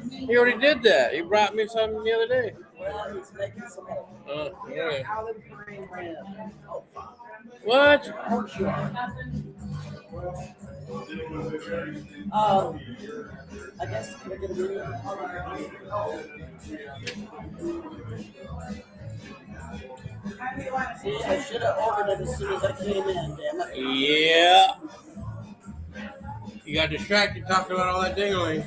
He already did that. He brought me some the other day. Well, he's making some more. Yeah. Olive green red. Oh, What? I guess can I get a minute? See, I should have ordered it as soon as I came in, damn it. Yeah. You got distracted talking about all that dingling.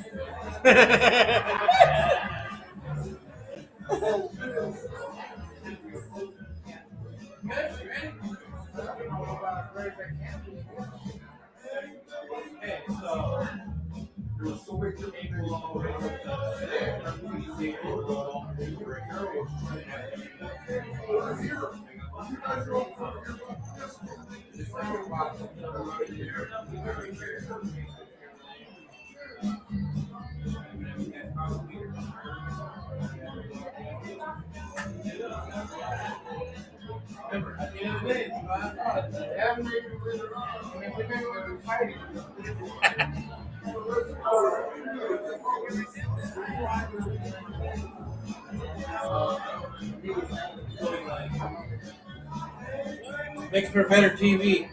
Makes for better TV.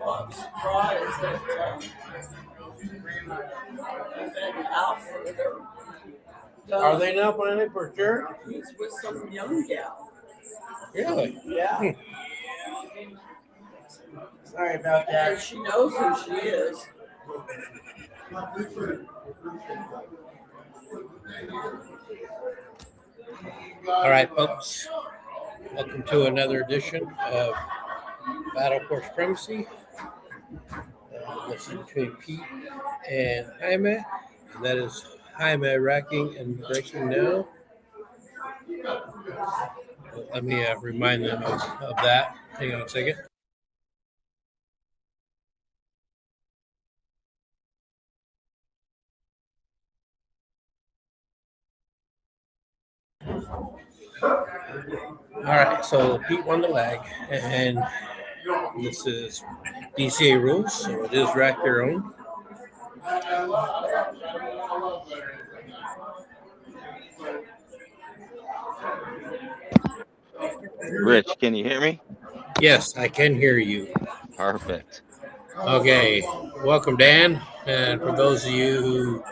Well, I'm surprised that out further. Are they now playing it for sure? He's with some young gal. Really? Yeah. Sorry about that. And she knows who she is. All right, folks. Welcome to another edition of Battle for Supremacy. This is between Pete and Jaime. And that is Jaime racking and breaking now. Let me remind them of that. Hang on a second. All right, so Pete won the lag, and this is DCA rules, so it is rack your own. Rich, can you hear me? Yes, I can hear you. Perfect. Okay, welcome, Dan. And for those of you who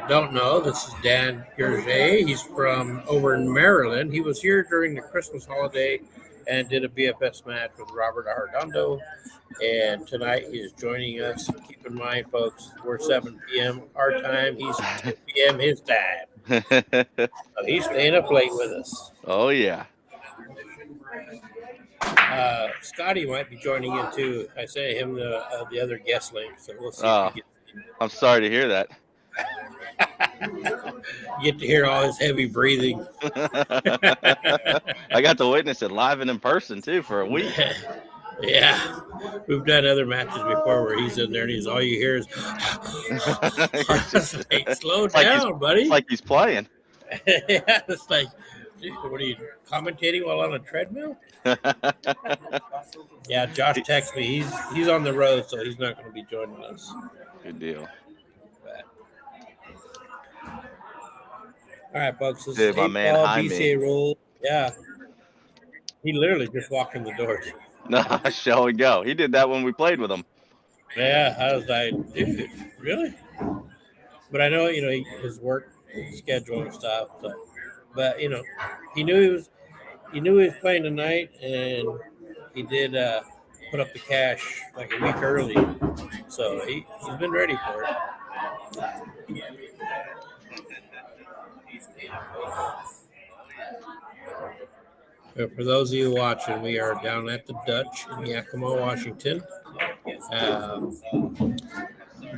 don't know, this is Dan Gerget. He's from over in Maryland. He was here during the Christmas holiday and did a BFS match with Robert Arredondo. And tonight he is joining us. Keep in mind, folks, we're 7 p.m. our time. He's 10 p.m. his time. So he's staying up late with us. Oh, yeah. Scotty might be joining in too. I sent him the other guest link, so we'll see. Oh, if he gets I'm sorry to hear that. You get to hear all his heavy breathing. I got to witness it live and in person too for a week. Yeah, we've done other matches before where he's in there and all you hear is like, slow down, buddy. It's like he's playing. Yeah, it's like, dude, what are you commentating while on a treadmill? Yeah, Josh texted me. He's on the road, so he's not going to be joining us. Good deal. All right, folks. This Dude, is my man Jaime. BCA rule. Yeah, he literally just walked in the door. No, show and go. He did that when we played with him. Yeah, I was like, dude, really? But I know, his work schedule and stuff. So, but he knew he was playing tonight, and he did put up the cash like a week early. So he's been ready for it. For those of you watching, we are down at the Dutch in Yakima, Washington. As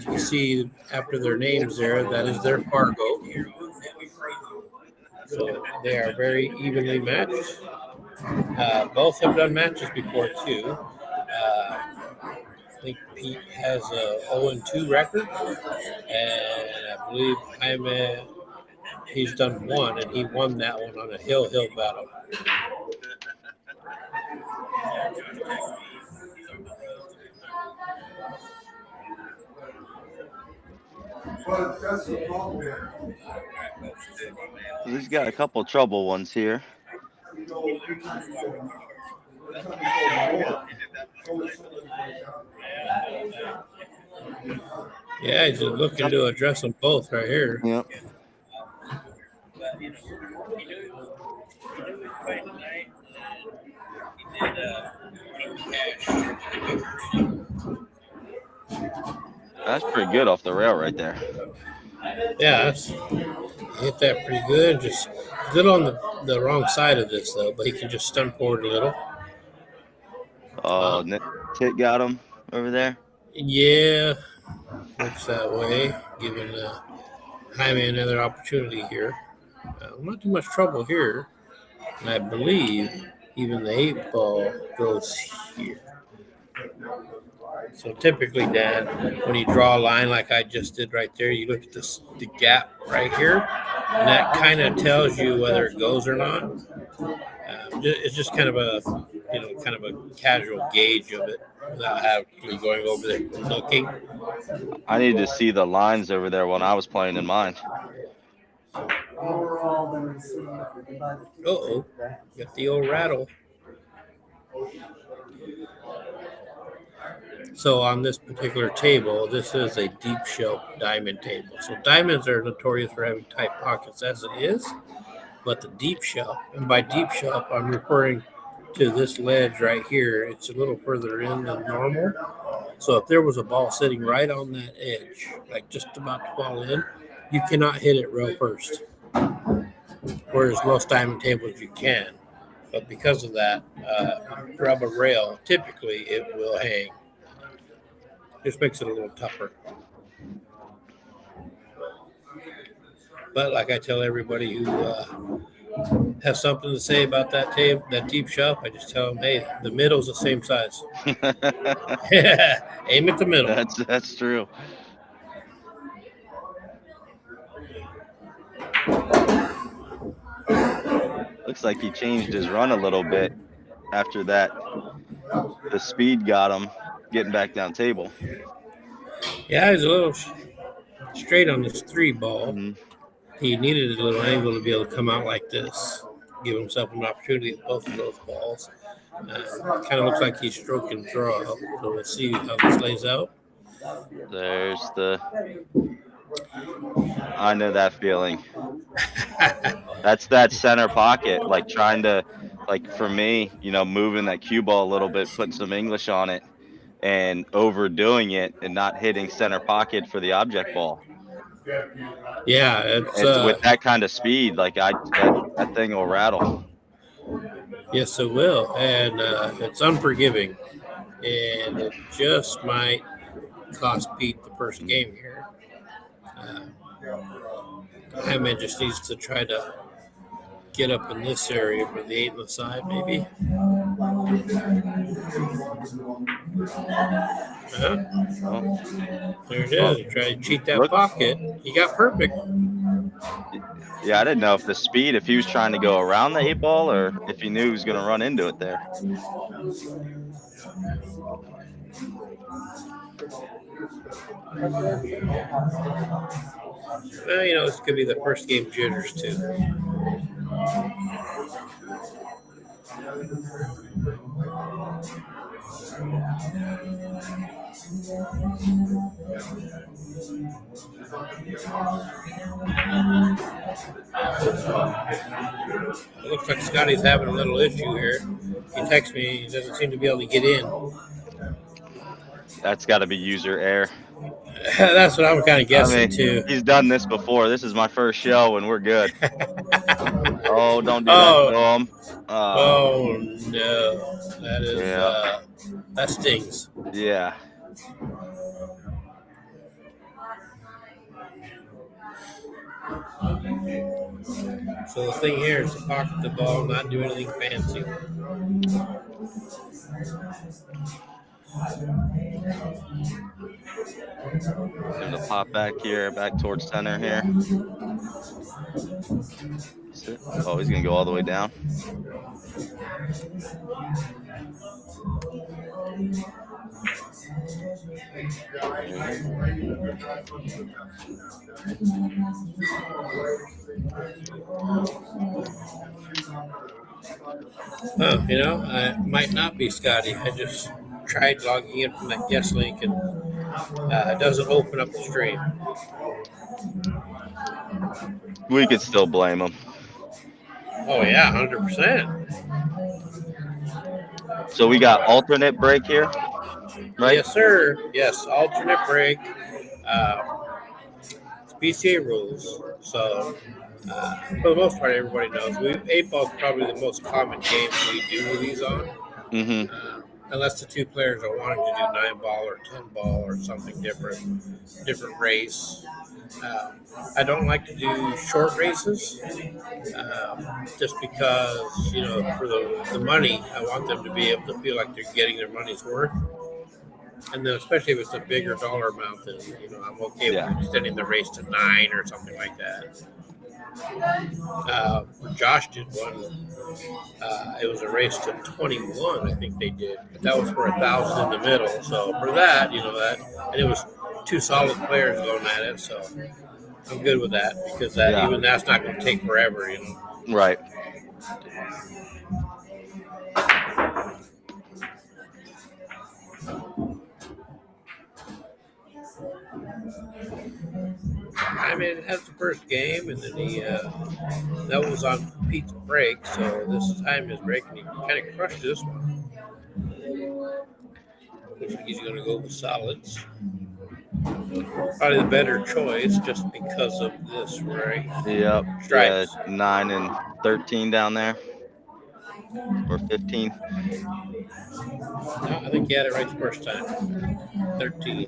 you see after their names there, that is their Fargo. So they are very evenly matched. Both have done matches before too. I think Pete has a 0-2 record, and I believe Jaime, he's done one, and he won that one on a hill battle. He's got a couple trouble ones here. Yeah, he's looking to address them both right here. Yep. That's pretty good off the rail right there. Yeah, that's hit that pretty good. Just a little on the wrong side of this though, but he can just stun forward a little. Oh, Tit got him over there. Yeah, looks that way. Giving Jaime another opportunity here. Not too much trouble here. And I believe even the 8-ball goes here. So typically, Dan, when you draw a line like I just did right there, you look at the gap right here, and that kind of tells you whether it goes or not. It's just kind of a casual gauge of it without actually going over there and looking. I need to see the lines over there when I was playing in mine. Uh-oh, got the old rattle. So on this particular table, this is a deep shelf diamond table. So diamonds are notorious for having tight pockets as it is, but the deep shelf, and by deep shelf, I'm referring to this ledge right here. It's a little further in than normal. So if there was a ball sitting right on that edge, like just about to fall in, you cannot hit it real first. Whereas most diamond tables you can. But because of that, grab a rail, typically it will hang. Just makes it a little tougher. But like I tell everybody who has something to say about that table, that deep shelf, I just tell them, hey, the middle's the same size. Aim at the middle. That's true. Looks like he changed his run a little bit after that. The speed got him getting back down table. Yeah, he's a little straight on this 3-ball. Mm-hmm. He needed a little angle to be able to come out like this, give himself an opportunity at both of those balls. Kind of looks like he's stroking draw. So we'll see how this lays out. There's the. I know that feeling. That's that center pocket, like trying to, like for me, moving that cue ball a little bit, putting some English on it, and overdoing it and not hitting center pocket for the object ball. Yeah, it's with that kind of speed, like that thing will rattle. Yes, it will, and it's unforgiving, and it just might cost Pete the first game here. Jaime just needs to try to get up in this area for the 8 on the side, maybe. There it is. He tried to cheat that pocket. He got perfect. Yeah, I didn't know if the speed, if he was trying to go around the 8-ball or if he knew he was going to run into it there. Well, this could be the first game jitters, too. It looks like Scotty's having a little issue here. He texts me, he doesn't seem to be able to get in. That's got to be user error. That's what I'm kind of guessing, too. He's done this before. This is my first show, and we're good. Oh, don't do that to him. Oh, no. That is, that stings. Yeah. So the thing here is to pocket the ball, not do anything fancy. Going to pop back here, back towards center here. Oh, he's going to go all the way down. You know, it might not be Scotty. I just tried logging in from that guest link and it doesn't open up the stream. We could still blame him. Oh yeah, 100%. So we got alternate break here, right? Yes, sir. Yes, alternate break. It's BCA rules, so for the most part, everybody knows. 8-ball is probably the most common game we do these on. Mm-hmm. Unless the two players are wanting to do 9-ball or 10-ball or something different race. I don't like to do short races just because, you know, for the money, I want them to be able to feel like they're getting their money's worth. And then especially if it's a bigger dollar amount, then, you know, I'm okay with extending the race to 9 or something like that. Josh did one. It was a race to 21, I think they did. But that was for 1,000 in the middle. So for that, you know, and it was two solid players going at it. So I'm good with that because even that's not going to take forever, you know. Right. I mean, it has the first game, and then that was on Pete's break, so this time his break, and he kind of crushed this one. Looks like he's going to go with solids. Probably the better choice, just because of this, right? Yep. Stripes. 9 and 13 down there, or 15. No, I think he had it right the first time. 13.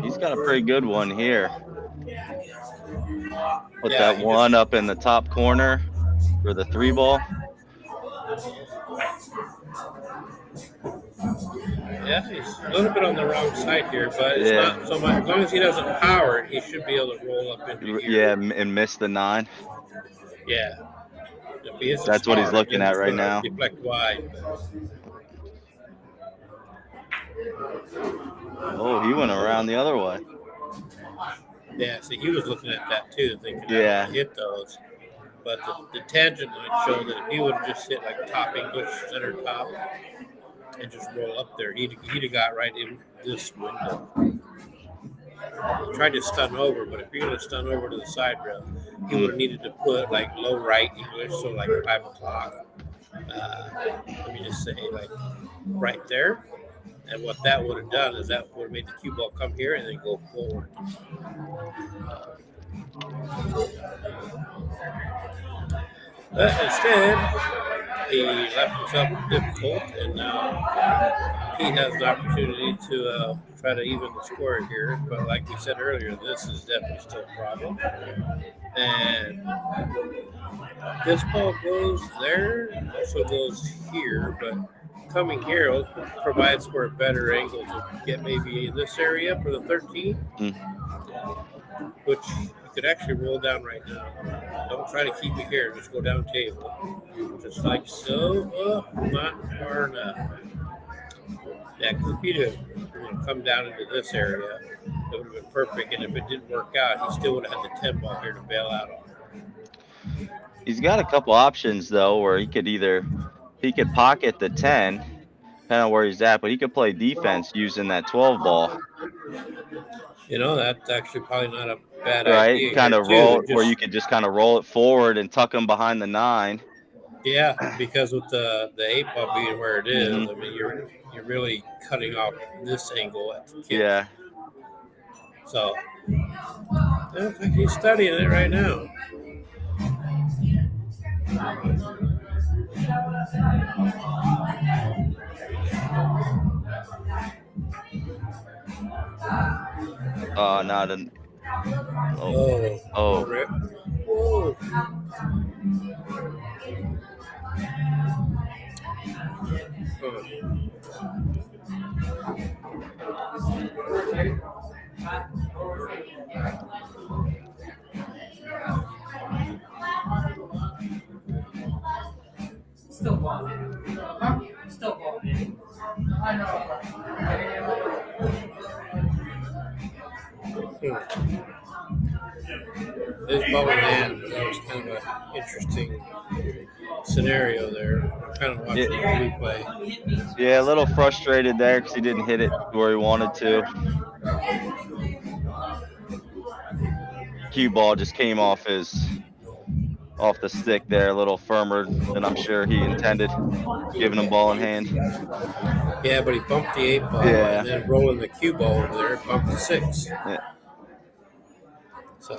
He's got a pretty good one here. Put that he one up in the top corner for the 3-ball. Yeah, he's a little bit on the wrong side here, but it's not so much. As long as he doesn't power it, he should be able to roll up into here. Yeah, and miss the 9. Yeah. That's what he's looking at right now. Deflect wide. Oh, he went around the other way. Yeah, see, he was looking at that too, thinking Yeah. I hit those. But the tangent line showed that if he would have just hit like top English, center top, and just roll up there, he'd have got right in this window. He tried to stun over, but if you're going to stun over to the side rail, he would have needed to put like low right English, so like 5 o'clock. Let me just say, like right there. And what that would have done is that would have made the cue ball come here and then go forward. But instead, he left himself difficult, and now he has the opportunity to try to even the score here. But like we said earlier, this is definitely still a problem. And this ball goes there, also goes here, but coming here provides for a better angle to get maybe in this area for the 13, which you could actually roll down right now. Don't try to keep it here, just go down table. Just like so. Oh, not far enough. Yeah, because if he'd have come down into this area, it would have been perfect. And if it didn't work out, he still would have had the 10 ball here to bail out on. He's got a couple options though, where he could pocket the 10, depending on where he's at, but he could play defense using that 12 ball. You know, that's actually probably not a bad idea. Right, kind of roll where you could just kind of roll it forward and tuck him behind the 9. Yeah, because with the 8-ball being where it is, I mean, you're really cutting off this angle at the kick. Yeah. So, looks like he's studying it right now. Not an. Oh. Oh. Whoa. This ball in hand, that was kind of an interesting scenario there. Kind of watching the replay. Yeah, a little frustrated there because he didn't hit it where he wanted to. Cue ball just came off the stick there, a little firmer than I'm sure he intended, giving him ball in hand. Yeah, but he bumped the 8 ball, Yeah. and then rolling the cue ball over there, bumped the 6. Yeah. So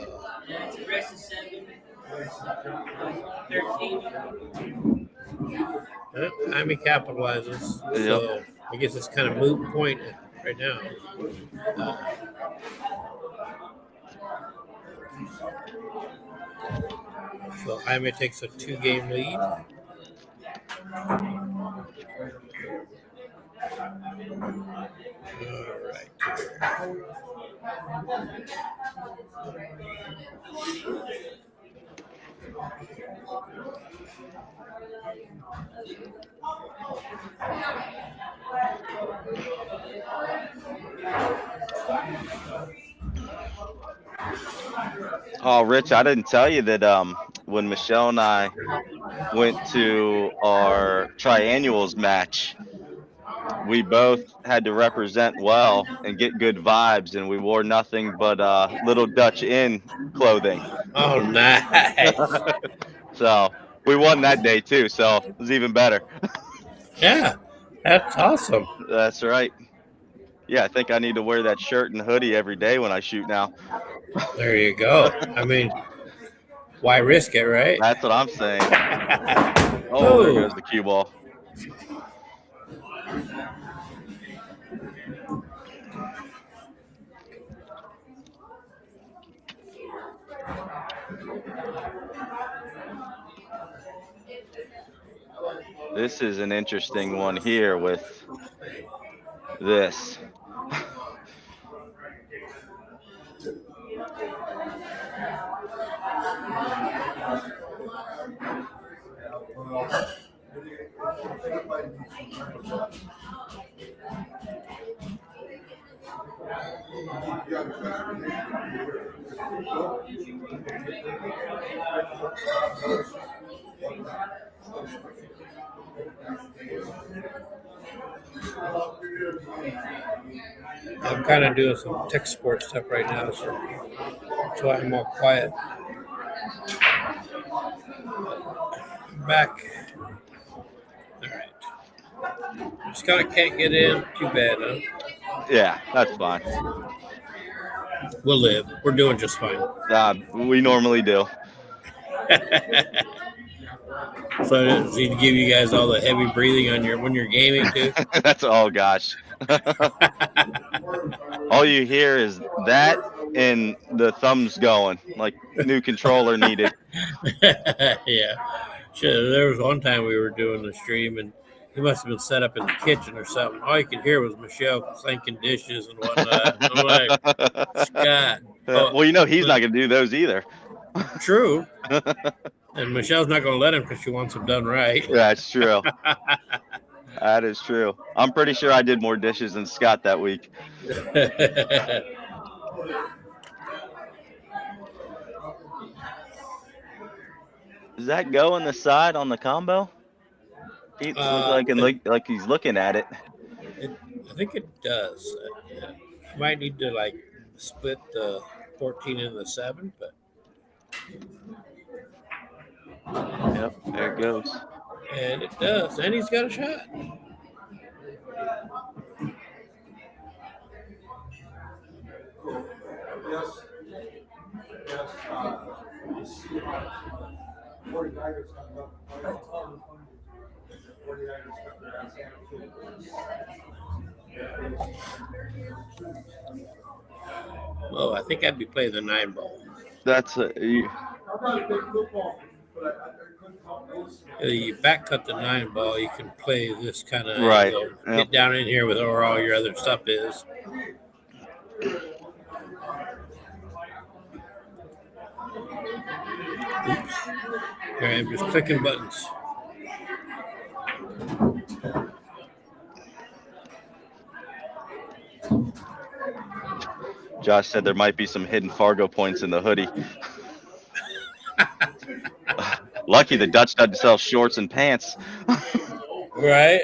Jaime capitalizes. Yep. So I guess it's kind of moot point right now. So Jaime takes a 2-game lead. All right. Oh, Rich, I didn't tell you that when Michelle and I went to our triannuals match, we both had to represent well and get good vibes, and we wore nothing but Little Dutch Inn clothing. Oh, nice. So we won that day too, so it was even better. Yeah, that's awesome. That's right. Yeah, I think I need to wear that shirt and hoodie every day when I shoot now. There you go. I mean, why risk it, right? That's what I'm saying. Oh, there goes the cue ball. This is an interesting one here with this. I'm kind of doing some tech support stuff right now, so that's why I'm all quiet. I'm back. All right. Just kind of can't get in. Too bad, huh? Yeah, that's fine. We'll live. We're doing just fine. We normally do. So does he give you guys all the heavy breathing on when you're gaming too? That's oh gosh. All you hear is that and the thumbs going like new controller needed. Yeah. Sure. There was one time we were doing the stream and he must have been set up in the kitchen or something. All you could hear was Michelle clanking dishes and whatnot. I'm like, Scott. Well, you know he's not going to do those either. True. And Michelle's not going to let him because she wants them done right. That's true. That is true. I'm pretty sure I did more dishes than Scott that week. Does that go on the side on the combo? He looks like he's looking at it. I think it does. You might need to split the 14 and the 7, but. Yep, there it goes. And it does. And he's got a shot. Oh, I think I'd be playing the 9 ball. That's You back cut the 9 ball, you can play this kind of right. Get down in here with where all your other stuff is. Oops. Here I am just clicking buttons. Josh said there might be some hidden Fargo points in the hoodie. Lucky the Dutch doesn't sell shorts and pants. Right.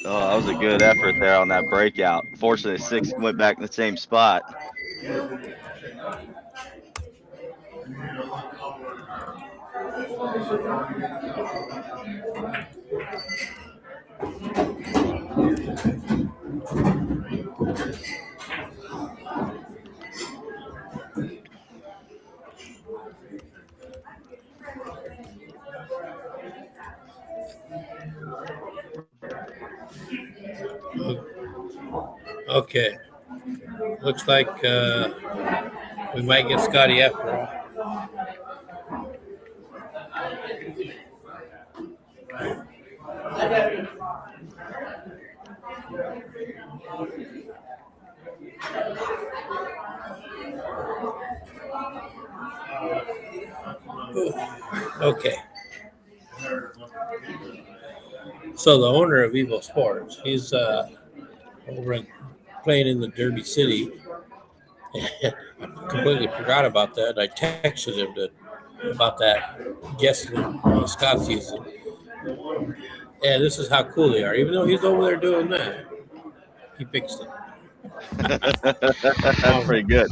Oh, that was a good effort there on that breakout. Fortunately, 6 went back in the same spot. Okay. Looks like we might get Scotty after all. Okay. So the owner of EvoSports, he's over at, playing in the Derby City. I completely forgot about that. I texted him about that yesterday when Scott season. And this is how cool they are. Even though he's over there doing that, he fixed it. That's pretty good.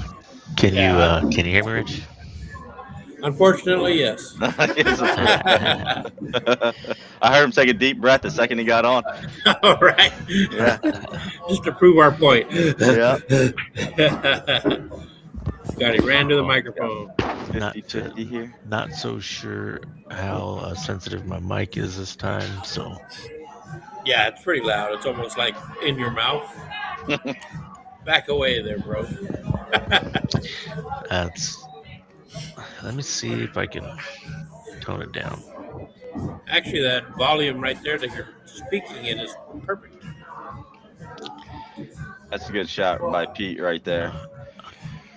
Can Yeah. you hear me, Rich? Unfortunately, yes. I heard him take a deep breath the second he got on. All right. Yeah. Just to prove our point. Yeah. Scotty ran to the microphone. 50-50 here. Not so sure how sensitive my mic is this time, so Yeah, it's pretty loud. It's almost like in your mouth. Back away there, bro. that's. Let me see if I can tone it down. Actually, that volume right there that you're speaking in is perfect. That's a good shot by Pete right there.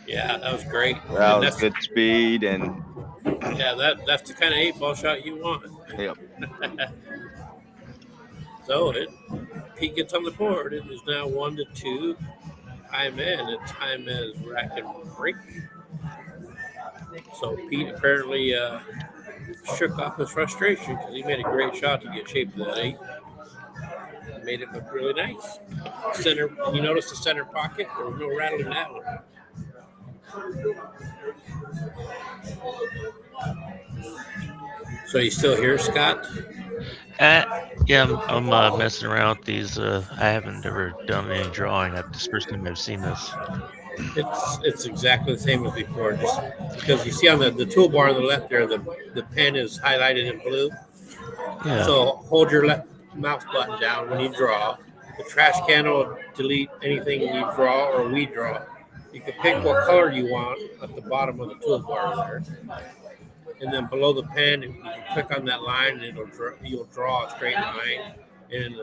Yeah, that was great. That And was good speed and yeah, that's the kind of 8-ball shot you want. yep. So Pete gets on the board. It is now 1-2. Jaime and Jaime is rack and break. So Pete apparently shook off his frustration because he made a great shot to get shaped to that 8. Made it look really nice. Center. You notice the center pocket? There was no rattle in that one. So you still here, Scott? Yeah, I'm messing around with these. I haven't ever done any drawing. That's the first time I've seen this. It's exactly the same as before, just because you see on the toolbar on the left there, the pen is highlighted in blue. Yeah. So hold your left mouse button down when you draw. The trash can will delete anything you draw or we draw. You can pick what color you want at the bottom of the toolbar there. And then below the pen, you can click on that line and you'll draw a straight line. And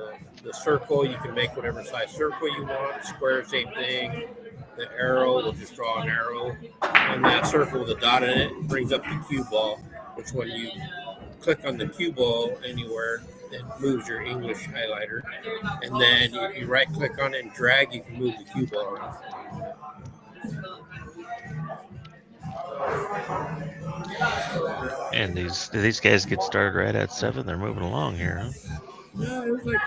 the circle, you can make whatever size circle you want. Square, same thing. The arrow, will just draw an arrow. And that circle with a dot in it brings up the cue ball, which when you click on the cue ball anywhere, it moves your English highlighter. And then you right click on it and drag, you can move the cue ball around. And these guys get started right at 7. They're moving along here, huh? No, it was like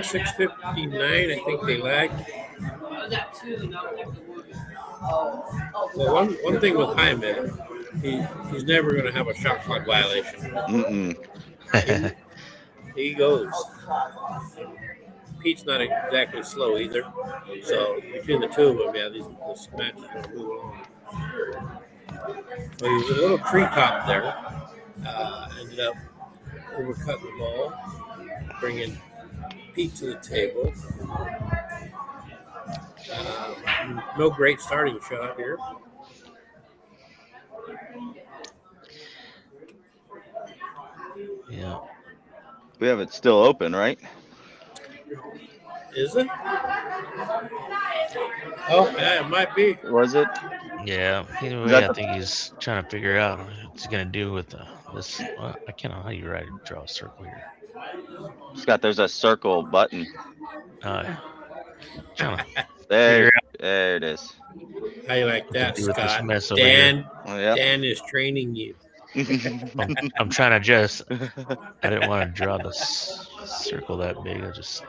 6:59. I think they lagged. Well, one thing with Jaime, he's never going to have a shot clock violation. He goes. Pete's not exactly slow either. So between the two of them, yeah, this match is going to move along. So he was a little treetop there. Ended up overcutting the ball, bringing Pete to the table. No great starting shot here. Yeah. We have it still open, right? Is it? Oh, yeah, it might be. Was it? Yeah. Is Anyway, that I the, think he's trying to figure out what he's gonna do with this. Well, I can't know how you draw a circle here. Scott? There's a circle button. Trying to There, figure out there it is. How you like what to that, do with this Scott? mess over here. Oh, yep. Dan is training you. I'm trying to just. I didn't want to draw the circle that big. I just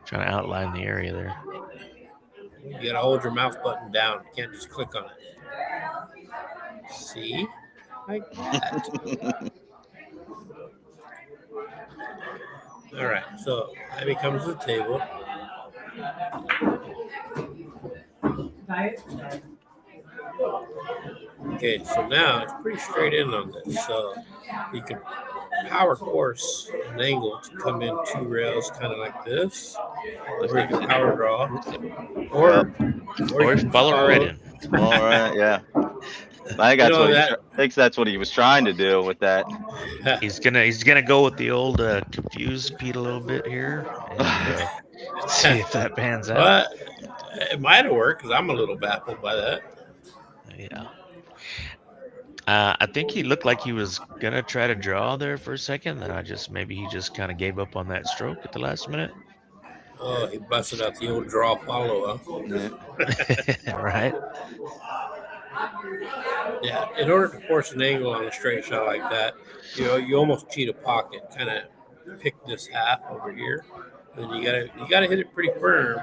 trying to outline the area there. You gotta hold your mouse button down. You can't just click on it. See? Like that. All right, so that becomes the table. Okay, so now it's pretty straight in on this. So you can power course an angle to come in two rails, kind of like this, or you can power draw, or Or you can follow right in. All right, yeah. I think that's what thinks that's what he was trying to do with that. He's gonna go with the old confused Pete a little bit here and see if that pans out. But it might have worked because I'm a little baffled by that. Yeah. I think he looked like he was gonna try to draw there for a second, then maybe he just kind of gave up on that stroke at the last minute. Oh, he busted out the old draw follow, huh? Yeah. Right. Yeah. In order to force an angle on a straight shot like that, you almost cheat a pocket. Kind of pick this half over here, and you gotta hit it pretty firm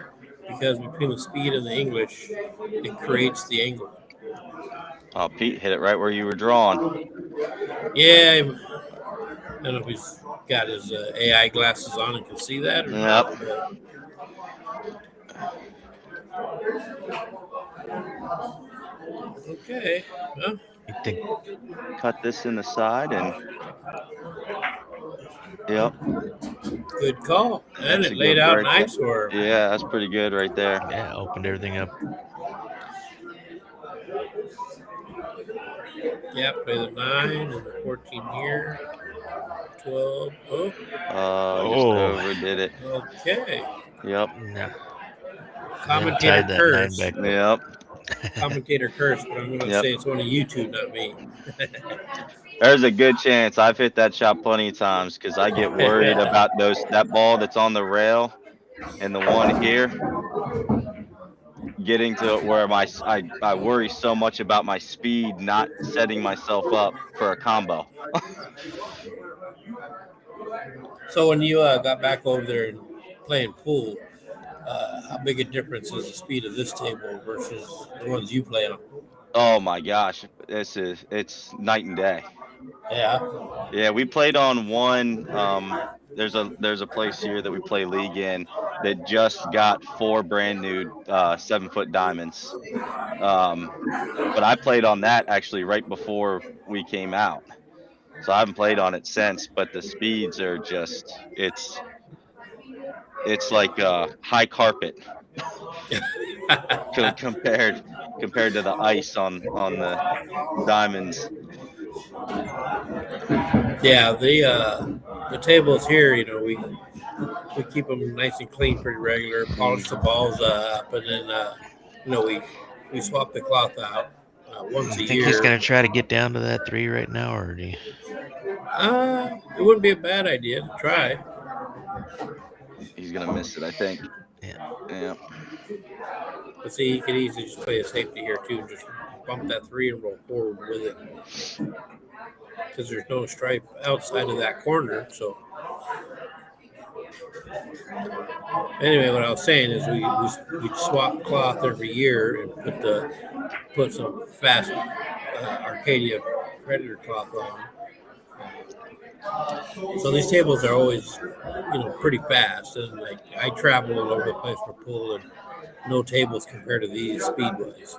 because between the speed and the English, it creates the angle. Oh, Pete hit it right where you were drawing. Yeah. I don't know if he's got his AI glasses on and can see that or not. But... Okay. Well, You think cut this in the side and yep. Good call. And That's it a laid good out break. nice for him. Yeah, that's pretty good right there. yeah, opened everything up. Yeah, play the 9 and the 14 here. 12. Oh, Just overdid it. okay. Yep. No. Commentator Tied that curse. 9 back. Yep. Commentator curse, but I'm going to say it's only YouTube, not me. There's a good chance I've hit that shot plenty of times because I get worried about that ball that's on the rail and the one here getting to where I worry so much about my speed not setting myself up for a combo. So when you got back over there and playing pool, how big a difference is the speed of this table versus the ones you play on? Oh my gosh, it's night and day. Yeah. Yeah, we played on one. There's a place here that we play league in that just got 4 brand new 7-foot diamonds. But I played on that actually right before we came out, so I haven't played on it since. But the speeds are just it's like high carpet compared to the ice on the diamonds. Yeah, the tables here, we keep them nice and clean, pretty regular. Polish the balls up, and then we swap the cloth out once a You think year. he's gonna try to get down to that 3 right now, or do you? It wouldn't be a bad idea to try. He's gonna miss it, I think. Yeah. But see, he could easily just play a safety here too, and just bump that 3 and roll forward with it. Because there's no stripe outside of that corner. So anyway, what I was saying is we swap cloth every year and put some fast Arcadia Predator cloth on. So these tables are always, pretty fast, and like I travel all over the place for pool, and no tables compared to these speed-wise.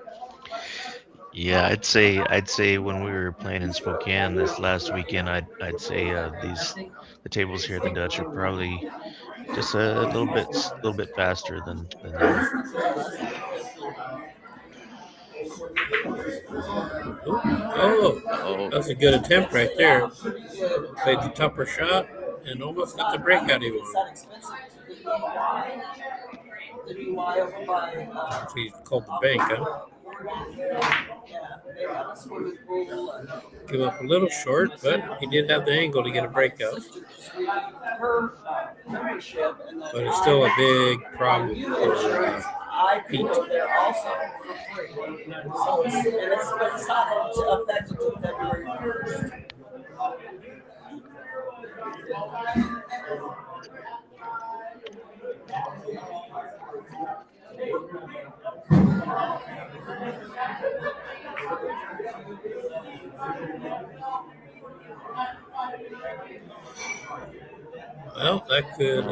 Yeah, I'd say when we were playing in Spokane this last weekend, I'd say the tables here at the Dutch are probably just a little bit faster than Oh, that's a good attempt right there. Played the tougher shot and almost got the breakout he wanted. So he's called the bank, huh? Give up a little short, but he did have the angle to get a breakout. But it's still a big problem for Pete. Well, that could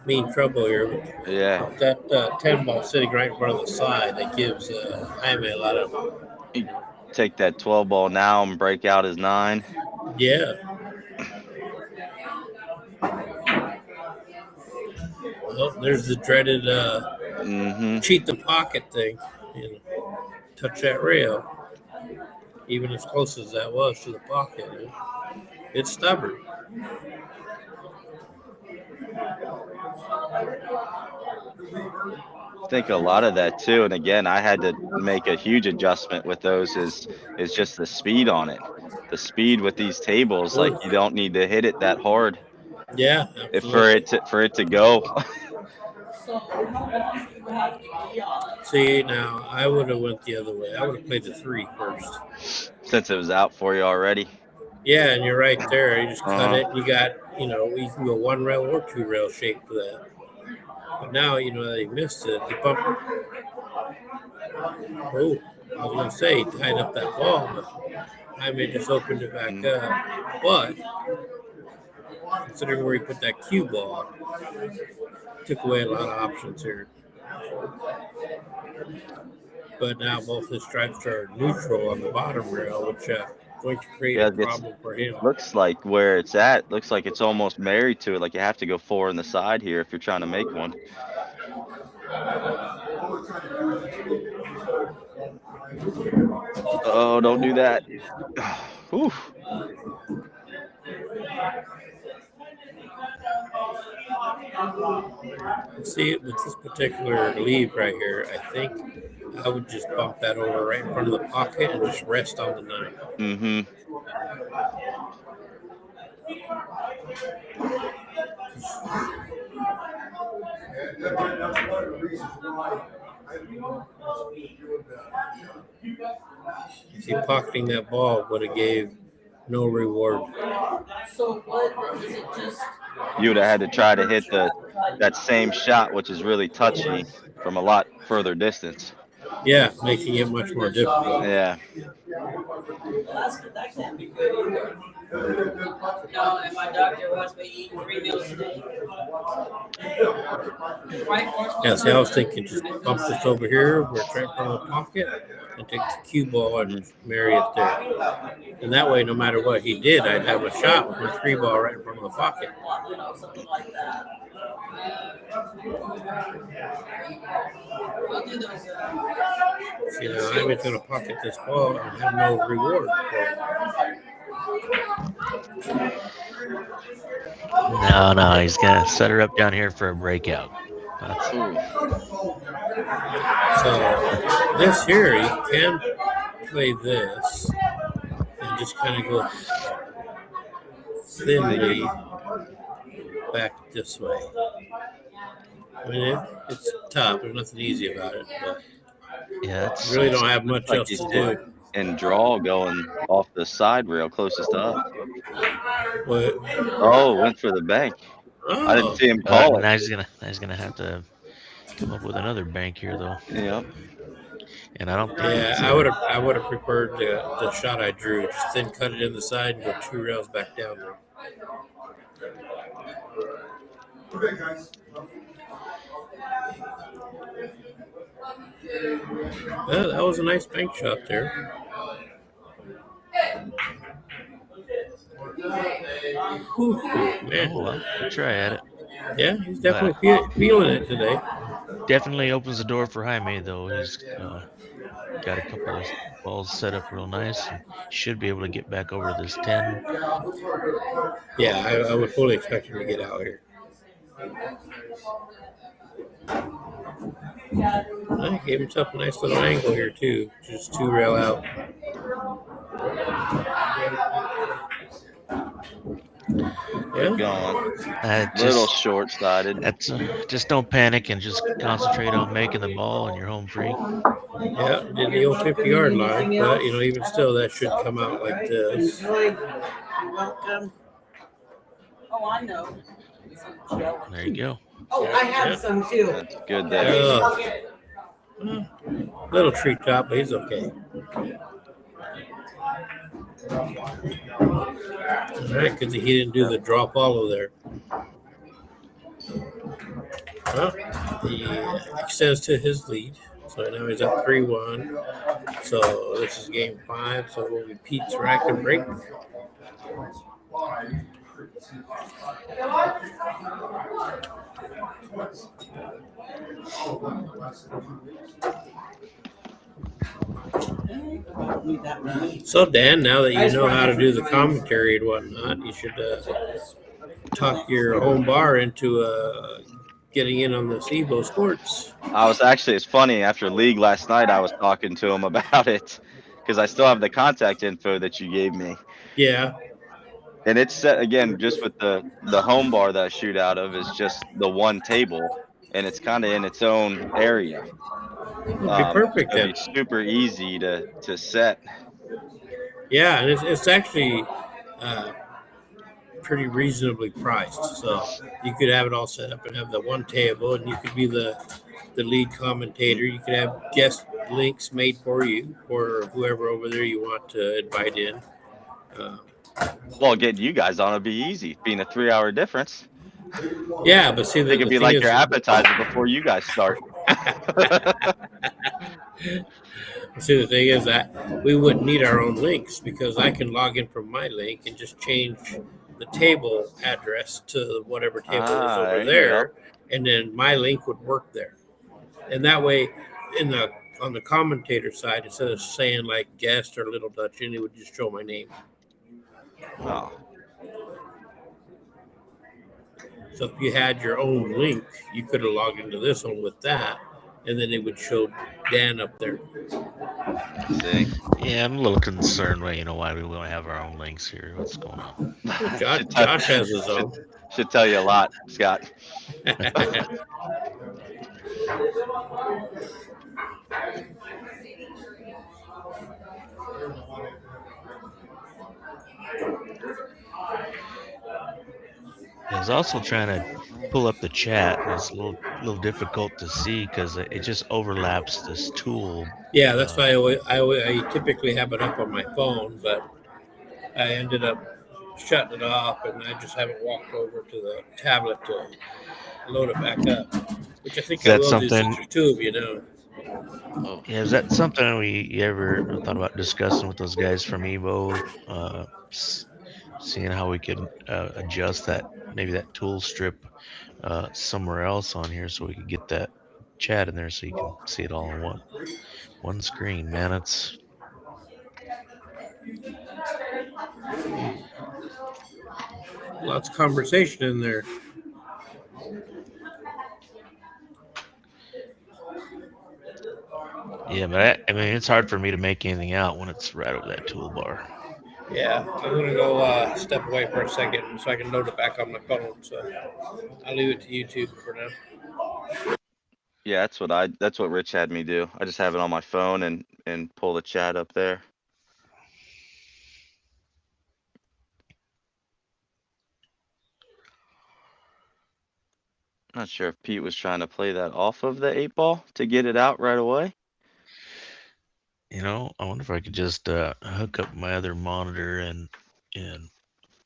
mean trouble here. Yeah. That 10 ball sitting right in front of the side, that gives Jaime a lot of. Take that 12 ball now and break out his 9. Yeah. Well, there's the dreaded cheat the pocket thing. You know, touch that rail. Even as close as that was to the pocket, it's stubborn. I think a lot of that too, and again, I had to make a huge adjustment with those is just the speed on it. The speed with these tables, like you don't need to hit it that hard. Yeah, for it to go. See, now I would have went the other way. I would have played the 3 first. Since it was out for you already. Yeah, and you're right there. You just cut it. You got, you can go 1 rail or 2 rail shape for that. But now, that he missed it. He bumped. Oh, I was going to say, he tied up that ball, but Jaime just opened it back up. But considering where he put that cue ball, took away a lot of options here. But now both his stripes are neutral on the bottom rail, which going to create a problem for him. Looks like where it's at, looks like it's almost married to it. Like you have to go 4 on the side here if you're trying to make one. Oh, don't do that. Whew. See, with this particular lead right here, I think I would just bump that over right in front of the pocket and just rest on the 9. Mm-hmm. See, pocketing that ball would have gave no reward. So what is it just? You would have had to try to hit that same shot, which is really touchy from a lot further distance. Yeah, making it much more difficult. Yeah. That can't be good either. No, and my doctor wants me to eat 3 meals a day. Yeah, see, I was thinking just bump this over here where it's right in front of the pocket and take the cue ball and marry it there. And that way, no matter what he did, I'd have a shot with my 3 ball right in front of the pocket. Something like that. See, now I'm going to pocket this ball and have no reward. No, he's gonna set her up down here for a breakout. So this here, you can play this and just kind of go thinly back this way. I mean, it's tough. There's nothing easy about it. But yeah, you really don't have much else to do. And draw going off the side rail closest to us. What? Oh, went for the bank. Oh. I didn't see him call it. Now he's gonna have to come up with another bank here, though. Yep. And I don't think. Yeah, I would have preferred the shot I drew. Just then cut it in the side and go 2 rails back down there. Okay, guys. Well, that was a nice bank shot there. Whew, man. Oh, well, good try at it. Yeah, he's definitely feeling it today. Definitely opens the door for Jaime, though. He's got a couple of balls set up real nice, and should be able to get back over this 10. Yeah, I would fully expect him to get out here. I gave himself a nice little angle here too, just 2 rail out. Good going. Little short-sided. That's just don't panic and just concentrate on making the ball, and you're home free. Yeah, did the old 50-yard line, but even still, that should come out like this. You're welcome. Oh, I know. There you go. Oh, I have some too. That's good there. Little tree top, but he's okay. All right, good that he didn't do the draw follow there. Well, he extends to his lead. So now he's up 3-1. So this is game 5. So we'll be Pete's rack and break. So Dan, now that you know how to do the commentary and whatnot, you should talk your home bar into getting in on this EvoSports. I was actually, it's funny, after league last night, I was talking to him about it because I still have the contact info that you gave me. Yeah. And it's set, again, just with the home bar that I shoot out of is just the one table, and it's kind of in its own area. It'd be perfect then. It'd be super easy to set. Yeah, and it's actually pretty reasonably priced. So you could have it all set up and have the one table, and you could be the lead commentator. You could have guest links made for you or whoever over there you want to invite in. Well, getting you guys on would be easy, being a 3-hour difference. Yeah, but see, they could be like your appetizer before you guys start. See, the thing is that we wouldn't need our own links because I can log in from my link and just change the table address to whatever table is over there, and then my link would work there. And that way, on the commentator side, instead of saying like guest or Little Dutch, it would just show my name. Oh. So if you had your own link, you could have logged into this one with that, and then it would show Dan up there. See? Yeah, I'm a little concerned why we don't have our own links here. What's going on? Josh has his own. Should tell you a lot, Scott. I was also trying to pull up the chat, and it's a little difficult to see because it just overlaps this tool. Yeah, that's why I typically have it up on my phone, but I ended up shutting it off, and I just haven't walked over to the tablet to load it back up, which I think I will do since you're 2 of you know. Yeah, is that something you ever thought about discussing with those guys from Evo? Seeing how we could adjust maybe that tool strip somewhere else on here so we could get that chat in there so you can see it all on one screen. Man, it's lots of conversation in there. Yeah, but I mean, it's hard for me to make anything out when it's right over that toolbar. Yeah, I'm going to go step away for a second so I can load it back on my phone. So I'll leave it to YouTube for now. Yeah, that's what Rich had me do. I just have it on my phone and pull the chat up there. Not sure if Pete was trying to play that off of the 8-ball to get it out right away. I wonder if I could just hook up my other monitor and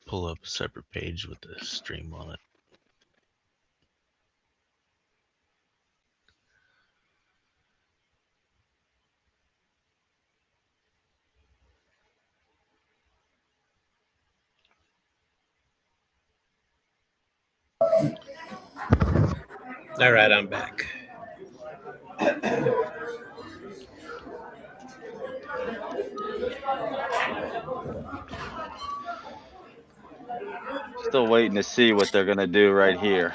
pull up a separate page with the stream on it. All right, I'm back. Still waiting to see what they're gonna do right here.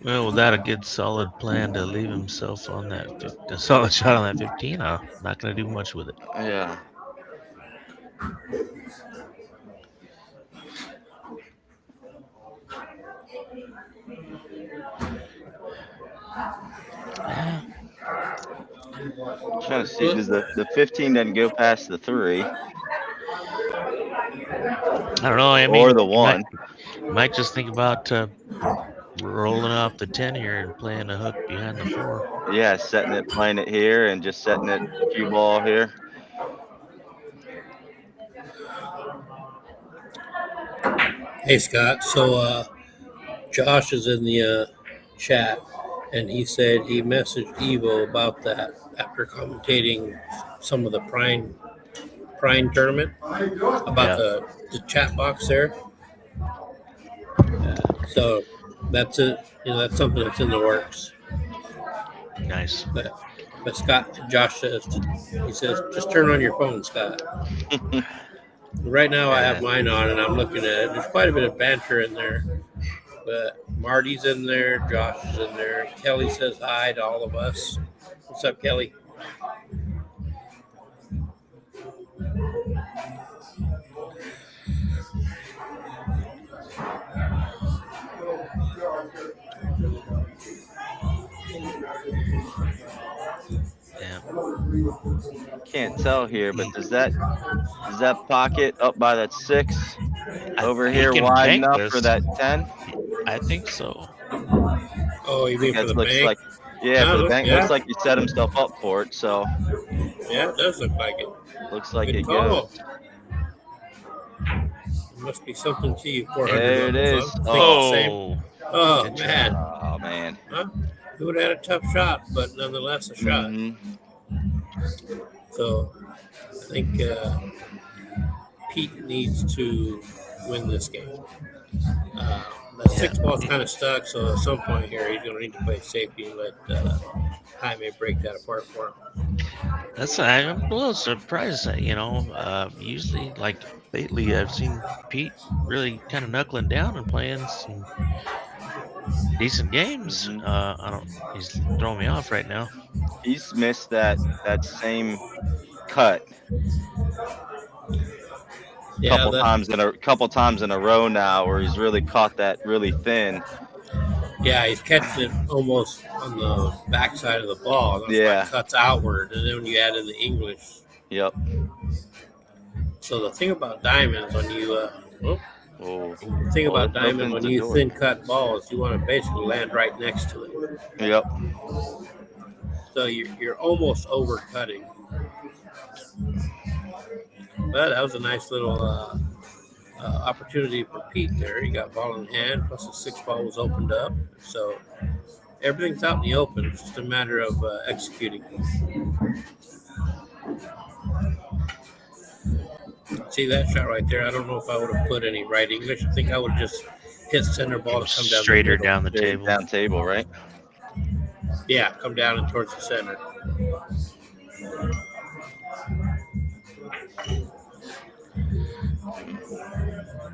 Well, without a good solid plan to leave himself on that a solid shot on that 15, I'm not going to do much with it. Yeah. Yeah. Trying to see, does the 15 doesn't go past the 3 I don't know. I mean, or the 1? might just think about rolling off the 10 here and playing a hook behind the 4. Yeah, playing it here and just setting it cue ball here. Hey Scott, so Josh is in the chat, and he said he messaged Evo about that after commentating some of the Prime tournament about the chat box there. So that's it. That's something that's in the works. Nice. But Josh says, just turn on your phone, Scott. Right now I have mine on and I'm looking at it. There's quite a bit of banter in there. But Marty's in there, Josh is in there. Kelly says hi to all of us. What's up, Kelly? Yeah. Can't tell here, but does that pocket up by that 6 over here wide enough for that 10? I think so. Oh, you mean for the bank? Like, yeah, for the bank. Looks like he set himself up for it. So yeah, it does look like it. Looks like Good it call. goes. There must be something to you, 400. There it is. Oh man. Oh man. Huh? He would have had a tough shot, but nonetheless a shot. Mm-hmm. So I think Pete needs to win this game. The 6 ball's kind of stuck, so at some point here he's going to need to play safety and let Jaime break that apart for him. I'm a little surprised that, usually, like lately, I've seen Pete really kind of knuckling down and playing some decent games. He's throwing me off right now. He's missed that same cut couple times in a row now, where he's really caught that really thin. Yeah, he's catching it almost on the backside of the ball. That's why it cuts outward, and then when you add in the English. Yep. So the thing about diamonds, when you thin cut balls, you want to basically land right next to it. Yep. So you're almost overcutting. But that was a nice little opportunity for Pete there. He got ball in hand, plus the 6 ball was opened up. So everything's out in the open. It's just a matter of executing. See that shot right there? I don't know if I would have put any right English. I think I would have just hit center ball to come down straighter down the table. Down table, right? Yeah, come down and towards the center.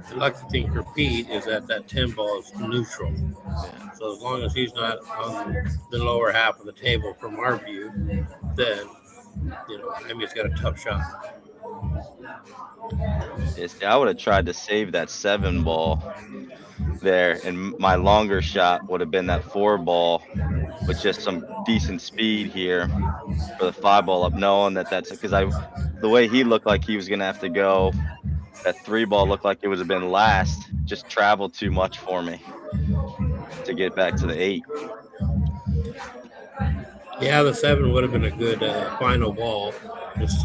The lucky thing for Pete is that 10 ball is neutral. So as long as he's not on the lower half of the table from our view, then Jaime's got a tough shot. Yes, I would have tried to save that 7 ball there, and my longer shot would have been that 4 ball with just some decent speed here for the 5 ball up, knowing that's because the way he looked like he was gonna have to go, that 3 ball looked like it would have been last, just traveled too much for me to get back to the 8. Yeah, the 7 would have been a good final ball, just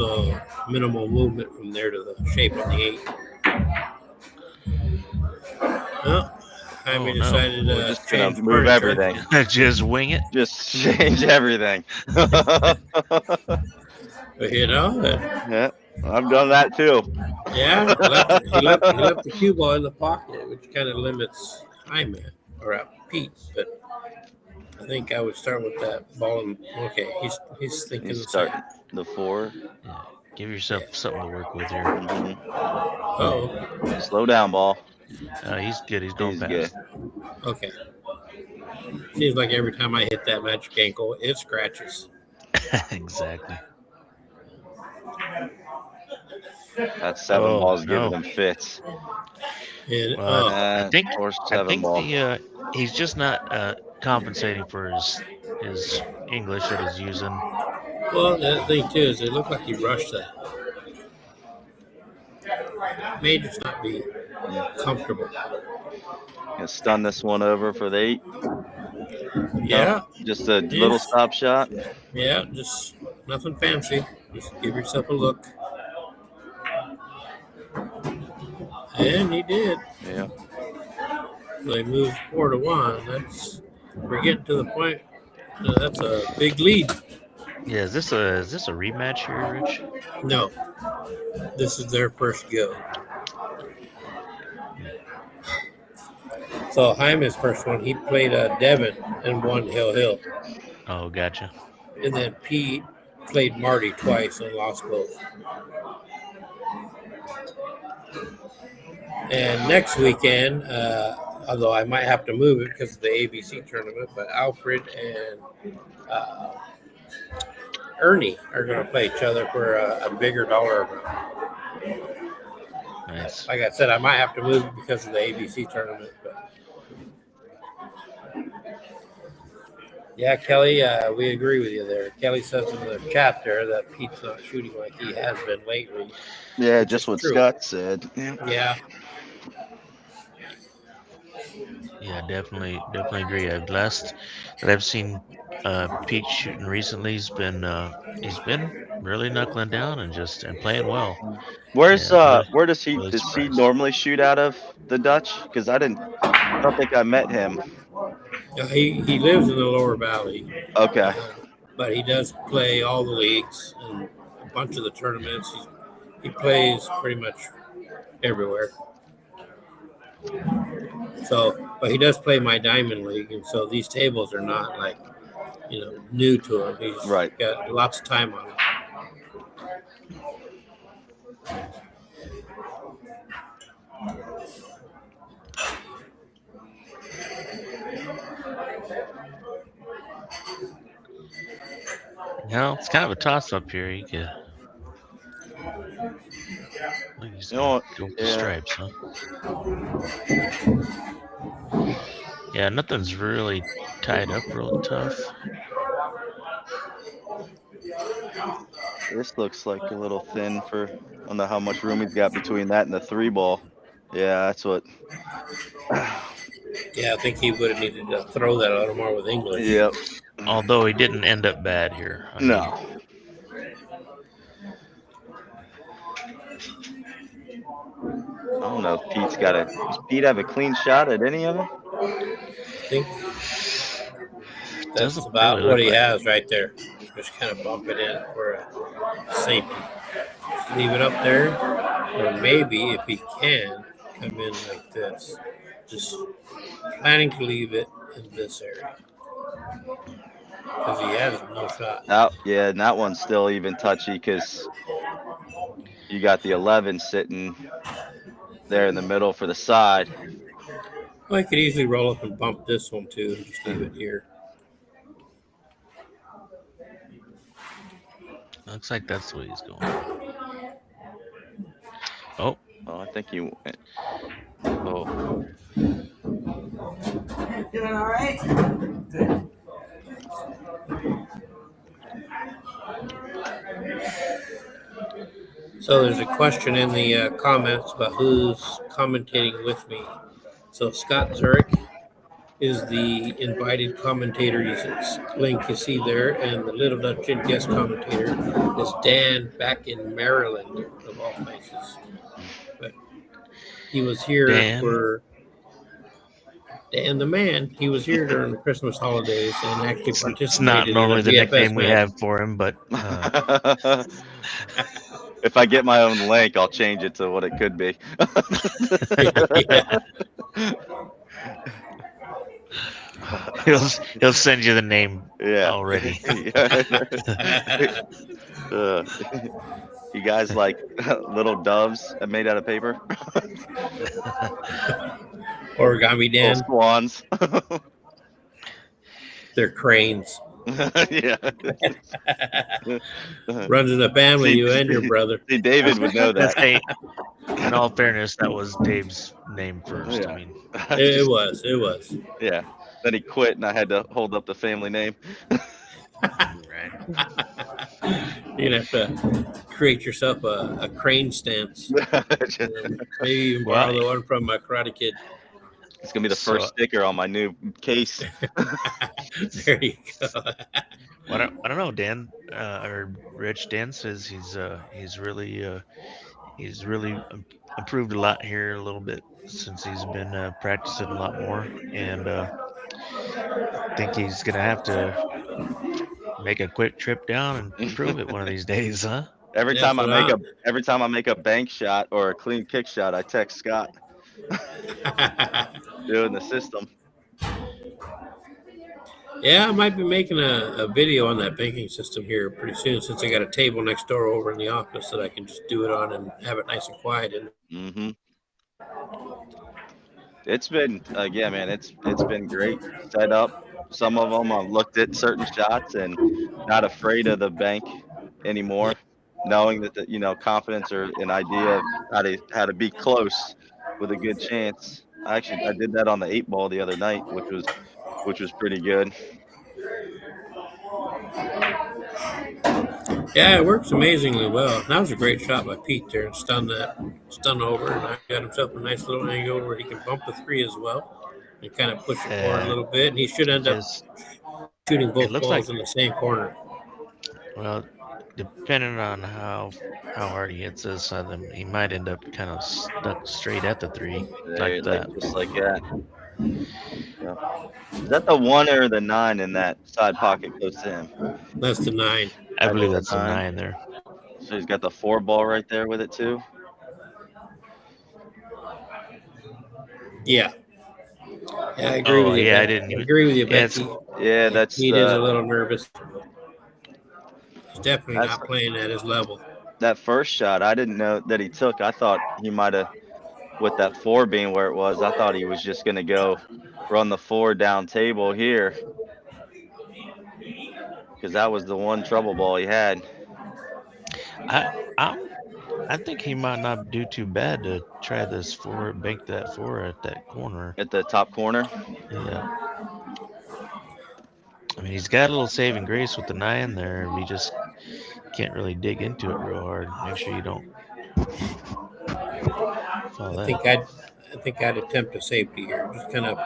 minimal movement from there to the shape of the 8. Well, Jaime decided to just change move everything. Just wing it. Just change everything. But yeah, I've done that too. Yeah, he left the cue ball in the pocket, which kind of limits Jaime or Pete. But I think I would start with that ball. Okay, he's thinking the 4. Give yourself something to work with here. Mhm. Oh, Slow down, ball. He's good. He's going He's good. fast. okay. Seems like every time I hit that magic ankle, it scratches. Exactly. That 7 ball's giving no. him fits. And I think Or 7 ball. he's just not compensating for his English that he's using. well, the thing too is it looked like he rushed that. May just not be comfortable. Gonna stun this one over for the 8. Yeah, Nope, just a little stop shot. yeah, just nothing fancy. Just give yourself a look. And he did. Yeah. They moved 4-1. We're getting to the point. That's a big lead. Yeah, is this a rematch here, Rich? No, this is their first go. So Jaime's first one, he played Devin and won Hill. Oh, gotcha. And then Pete played Marty twice and lost both. And next weekend, although I might have to move it because of the ABC tournament, but Alfred and Ernie are going to play each other for a bigger dollar amount. Nice. Like I said, I might have to move it because of the ABC tournament. But yeah, Kelly, we agree with you there. Kelly says in the chat there that Pete's not shooting like he has been lately. Yeah, just what true. Scott said. Yeah. Yeah. Yeah, definitely agree. Last that I've seen Pete shooting recently, he's been really knuckling down and playing well. Where's Yeah, where does he really surprised. normally shoot out of, the Dutch? Because I don't think I met him. He lives in the lower valley. Okay. But he does play all the leagues and a bunch of the tournaments. He plays pretty much everywhere. So, but he does play my Diamond League, and so these tables are not like, new to him. He's Right. got lots of time on it. No, it's kind of a toss up here. You could. He's You know what? go with the Yeah. stripes, huh? Yeah, nothing's really tied up real tough. This looks like a little thin for. I don't know how much room he's got between that and the 3 ball. Yeah, that's what. Yeah, I think he would have needed to throw that a little more with English. Yep. Although he didn't end up bad here. I mean, No. I don't know if Pete's got a. Does Pete have a clean shot at any of them? I think that's Doesn't about really what look he like has right there. Just kind of bump it in for a safety. Just leave it up there, or maybe if he can come in like this, just planning to leave it in this area because he has no shot. Oh, yeah, and that one's still even touchy because you got the 11 sitting there in the middle for the side. Well, he could easily roll up and bump this one too, and just leave it here. Looks like that's the way he's going. Oh, Oh, I think he went. Oh, Doing all right? Good. So there's a question in the comments about who's commentating with me. So Scott Zurich is the invited commentator. His link you see there, and the Little Dutch guest commentator is Dan back in Maryland, of all places. But he was here Dan. for Dan the Man. He was here during the Christmas holidays and actually participated. It's not normally in the a BFS nickname we match. have for him, but if I get my own link, I'll change it to what it could be. Yeah. he'll send you the name Yeah. already. You guys like little doves made out of paper? Origami Little Dan, swans. they're cranes. Yeah. Runs in the family, See, you and your brother. see, David would know Let's that. say, in all fairness, that was Dave's name first. Yeah. I mean, It was. Yeah. Then he quit, and I had to hold up the family name. right? You're gonna have to create yourself a crane stance. Maybe even borrow Well, the one from my Karate Kid. It's gonna be the first So- sticker on my new case. There you go. Well, I don't know, Dan or Rich. Dan says he's really improved a lot here a little bit since he's been practicing a lot more, and I think he's gonna have to make a quick trip down and prove it one of these days, huh? Every That's time I what make a bank shot or a clean kick shot, I text Scott. Doing the system. Yeah, I might be making a video on that banking system here pretty soon, since I got a table next door over in the office that I can just do it on and have it nice and quiet. And It's been yeah, man. It's been great set up. Some of them I've looked at certain shots and not afraid of the bank anymore, knowing that confidence or an idea of how to be close with a good chance. I did that on the 8-ball the other night, which was pretty good. yeah, it works amazingly well. That was a great shot by Pete there, and stun over, and I got himself a nice little angle where he can bump the 3 as well and kind of push it forward a little bit, and he should end up shooting both looks balls like- in the same corner. Well, depending on how hard he hits this, he might end up kind of stuck straight at the 3 like that. Just like that. Yeah. Is that the 1 or the 9 in that side pocket close to him? That's the 9. I believe that's a 9. 9 there. So he's got the 4 ball right there with it too. Yeah. Yeah, I agree with you. Yeah, Ben. I didn't even- agree with you, Yeah, Becky. Yeah, that's He is a little nervous. He's definitely That's- not playing at his level. that first shot. I didn't know that he took. I thought he might have, with that 4 being where it was. I thought he was just gonna go run the 4 down table here, because that was the one trouble ball he had. I think he might not do too bad to try this 4, bank that 4 at that corner. At the top corner. Yeah. I mean, he's got a little saving grace with the 9 there. We just can't really dig into it real hard. Make sure you don't fall I that. think I'd attempt a safety here. Just kind of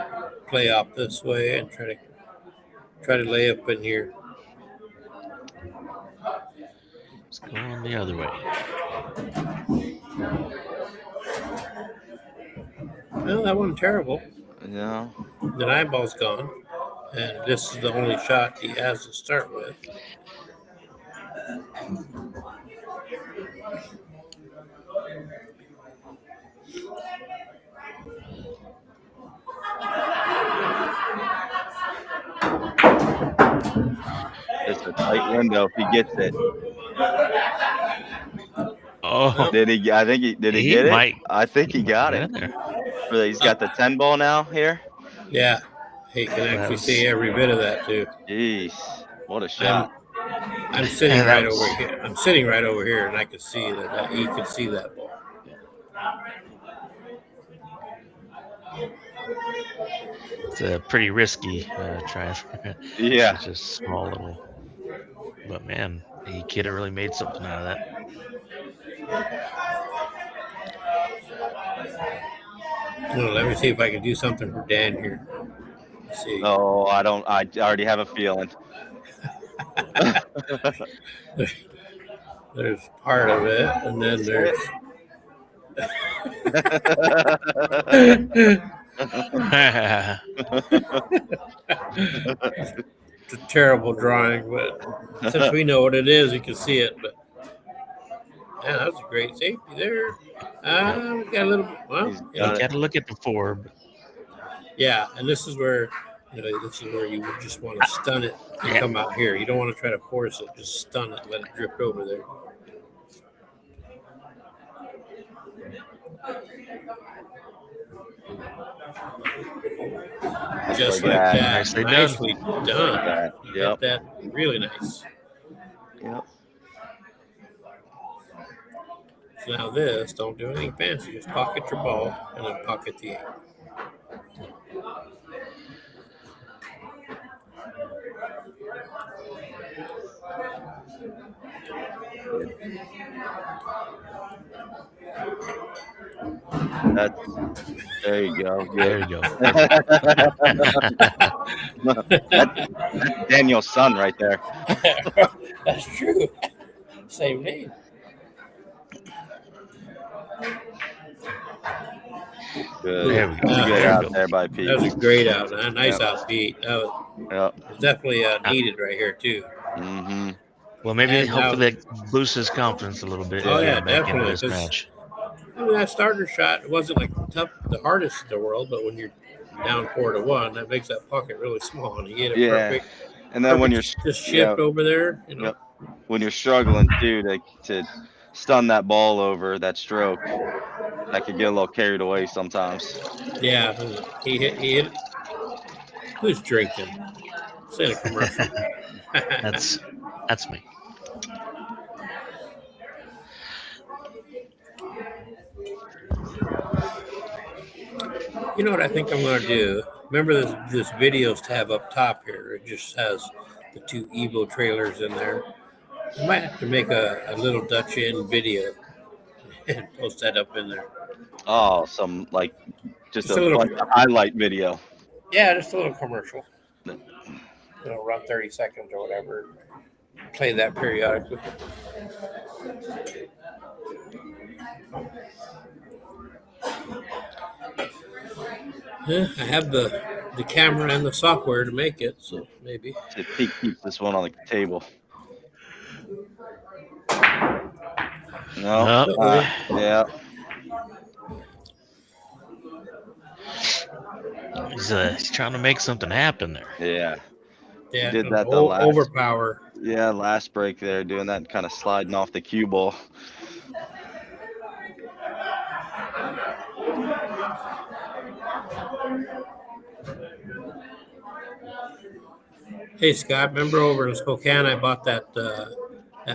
play off this way and try to lay up in here. It's going the other way. Well, that wasn't terrible. No. The 9 ball's gone, and this is the only shot he has to start with. It's a tight window if he gets it. Oh, Did he? I think he did. He He get might- it. I think he got get it. in there. He's got the 10 ball now here. Yeah, he can actually was- see every bit of that too. Jeez, what a shot! I'm sitting Yeah, that right was- over here. I'm sitting right over here, and I can see that he can see that ball. It's a pretty risky try. Yeah, It's just small little. But man, he could have really made something out of that. Well, let me see if I can do something for Dan here. Let's see. no, I don't. I already have a feeling. There's part of it, and then there's it's a terrible drawing, but since we know what it is, you can see it. But yeah, that was a great safety there. We got a little. Well, He's yeah, got Got to look at the 4. But yeah, and this is where this is where you would just want to stun it and Yeah. come out here. You don't want to try to force it; just stun it, let it drift over there. Just like like that. that. Nicely done. Nicely Like done. that. Hit Yep. that really nice. Yep. So now this, don't do anything fancy. Just pocket your ball and then pocket the 8. That's there you go. There Good. you go. That's Daniel's son right there. That's true. Same name. Good. There we go. Good There we out go. there by Pete. That was a great out. A nice Yep. out, Pete. That was Yep. definitely needed right here, too. Mm-hmm. Well, maybe And hopefully that boosts his confidence a little bit. Oh, as we yeah, get back into definitely, this 'cause- match. I mean, that starter shot wasn't like the hardest in the world, but when you're down 4-1, that makes that pocket really small, and you get it Yeah. perfect. And then when you're just shift over there, you know. Yep. When you're struggling too to stun that ball over that stroke, that could get a little carried away sometimes. Yeah, he hit. Who's drinking? It's in a commercial. That's me. You know what I think I'm going to do? Remember this videos tab up top here? It just has the 2 Evo trailers in there. I might have to make a little Dutch Inn video and post that up in there. Oh, some like just Just a a little- bunch of highlight video. Yeah, just a little commercial. It'll run 30 seconds or whatever. Play that periodically. Yeah, I have the camera and the software to make it, so maybe. See if Pete keeps this one on the table. No. Nope. Yeah. He's trying to make something happen there. Yeah. Yeah, Did that the last- overpower. Yeah. Last break there, doing that, kind of sliding off the cue ball. Hey Scott, remember over in Spokane I bought that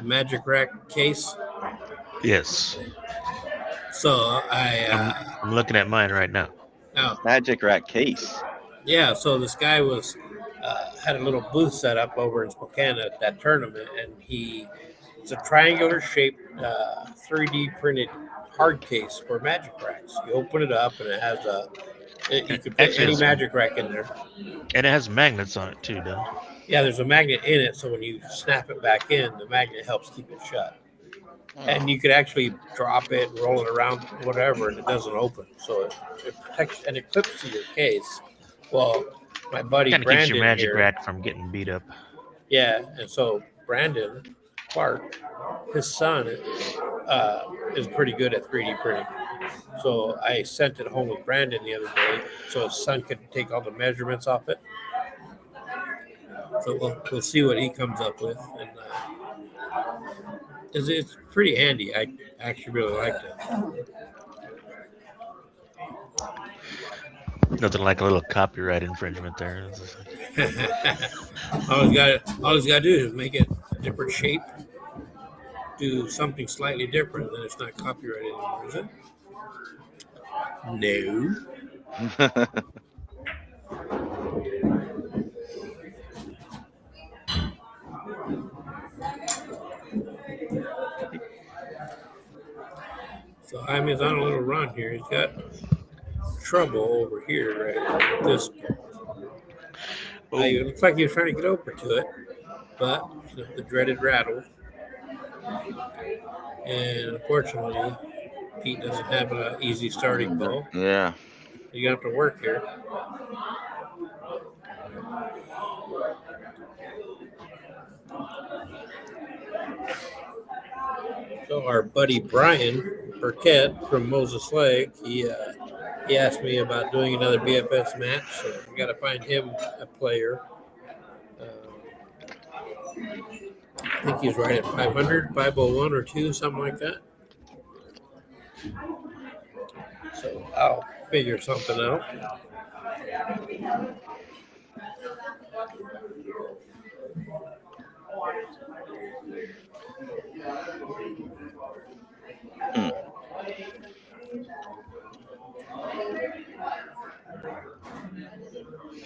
Magic Rack case? Yes. So I I'm looking at mine right now. Magic Rack case. yeah, so this guy was had a little booth set up over in Spokane at that tournament, and it's a triangular shaped 3D printed hard case for Magic Racks. You open it up and it has you could put Actually, any it's- Magic Rack in there. And it has magnets on it too, doesn't it? Yeah, there's a magnet in it, so when you snap it back in, the magnet helps keep it shut. And you could actually drop it, roll it around, whatever, and it doesn't open. So it protects and it clips to your case. Well, my buddy Kind of Brandon keeps your magic here, rack from getting beat up. yeah, and so Brandon Clark, his son, is pretty good at 3D printing. So I sent it home with Brandon the other day, so his son could take all the measurements off it. So we'll see what he comes up with, and it's pretty handy. I actually really liked it. Nothing like a little copyright infringement there. all he's got to do is make it a different shape, do something slightly different, then it's not copyrighted anymore, is it? No. So Jaime's on a little run here. He's got trouble over here, right? With this ball. It looks like he was trying to get over to it, but the dreaded rattle. And unfortunately, Pete doesn't have an easy starting ball. Yeah. You have to work here. So our buddy Brian Burkett from Moses Lake, he asked me about doing another BFS match. So we got to find him a player. I think he's right at 500, 501 or 2, something like that. So I'll figure something out.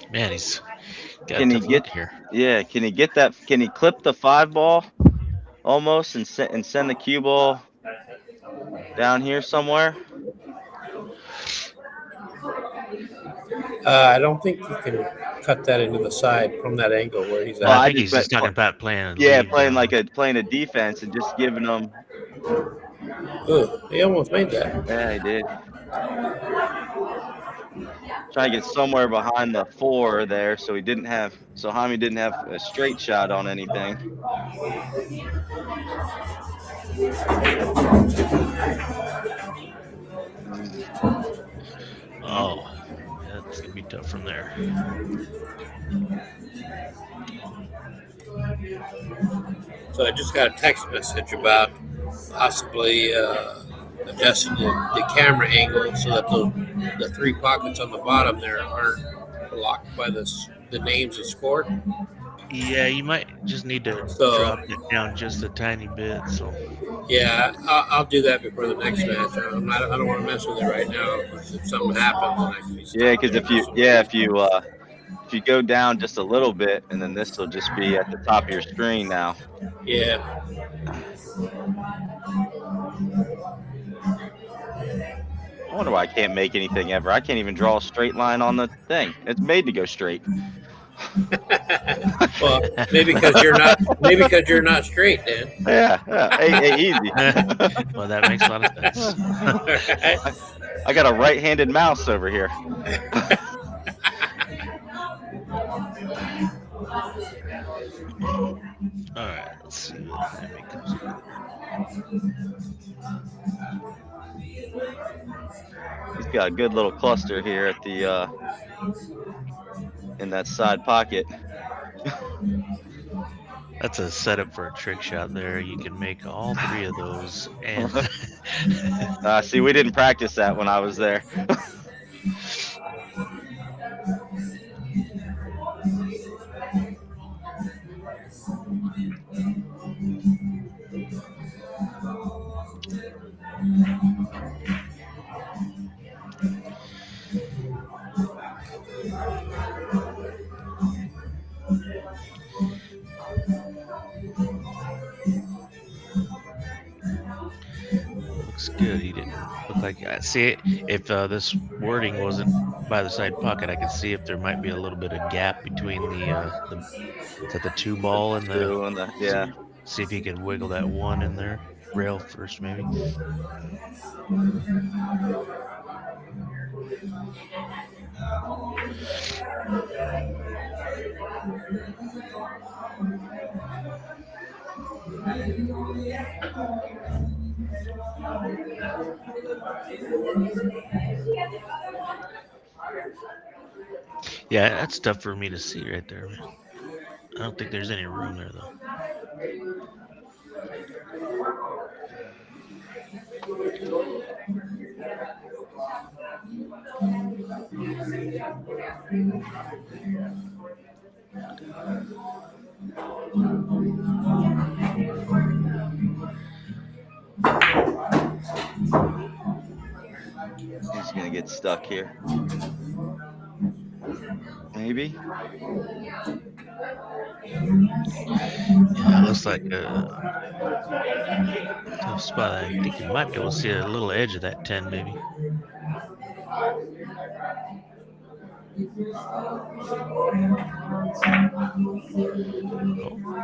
Man, he's got Can a he tough get? look here. Yeah. Can he get that? Can he clip the 5 ball almost and send the cue ball down here somewhere? I don't think you can cut that into the side from that angle where he's Well, I at. I think just he's meant, just talking about playing yeah, lead playing down like there. playing a defense and just giving them. Ooh, he almost made that. Yeah, he did. Trying to get somewhere behind the 4 there, so Jaime didn't have a straight shot on anything. Oh, that's gonna be tough from there. So I just got a text message about possibly adjusting the camera angle so that the 3 pockets on the bottom there aren't blocked by the names of scored. Yeah, you might just need to So drop it down just a tiny bit. So yeah, I'll do that before the next match. I don't want to mess with it right now. If something happens, then I can be Yeah, stuck because there. if you go down just a little bit, and then this will just be at the top of your screen now. Yeah. I wonder why I can't make anything ever. I can't even draw a straight line on the thing. It's made to go straight. Well, maybe because you're not straight, Dan. Yeah, hey, easy. well, that makes a lot of sense. I got a right-handed mouse over here. All right, let's see what Jaime comes up with. He's got a good little cluster here at the in that side pocket. That's a setup for a trick shot there. You can make all 3 of those. And See, we didn't practice that when I was there. looks good. He didn't look like. See, if this wording wasn't by the side pocket, I could see if there might be a little bit of gap between is that the 2 ball and the. Yeah. See if he can wiggle that 1 in there. Rail first, maybe. Yeah, that's tough for me to see right there. I don't think there's any room there, though. He's gonna get stuck here. Maybe. Yeah, it looks like a tough spot. I think you might be able to see a little edge of that 10, maybe. Oh, you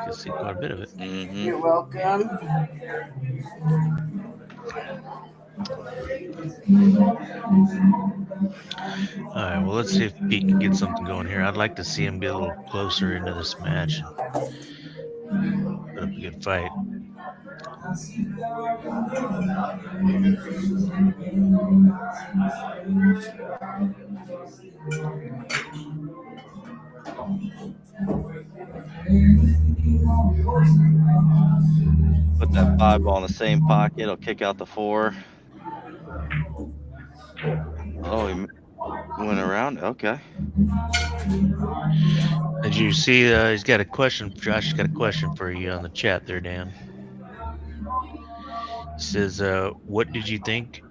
can see quite a bit of it. Mm-hmm. You're welcome. All right, well, let's see if Pete can get something going here. I'd like to see him get a little closer into this match and put up a good fight. Put that 5 ball in the same pocket. He'll kick out the 4. Went around. Okay. Did you see? He's got a question. Josh's got a question for you on the chat there, Dan. He says, "What did you think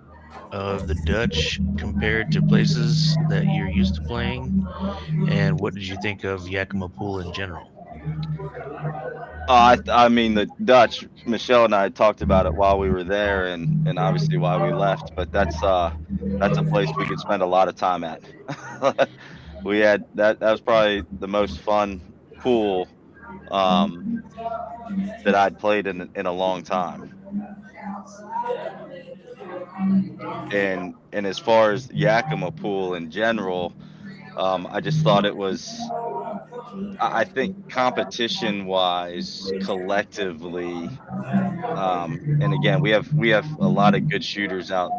of the Dutch compared to places that you're used to playing, and what did you think of Yakima Pool in general?" I mean the Dutch. Michelle and I talked about it while we were there, and obviously why we left. But that's a place we could spend a lot of time at. We had that was probably the most fun pool um, that I'd played in a long time. And as far as Yakima Pool in general, I just thought it was. I think competition wise, collectively, and again, we have a lot of good shooters out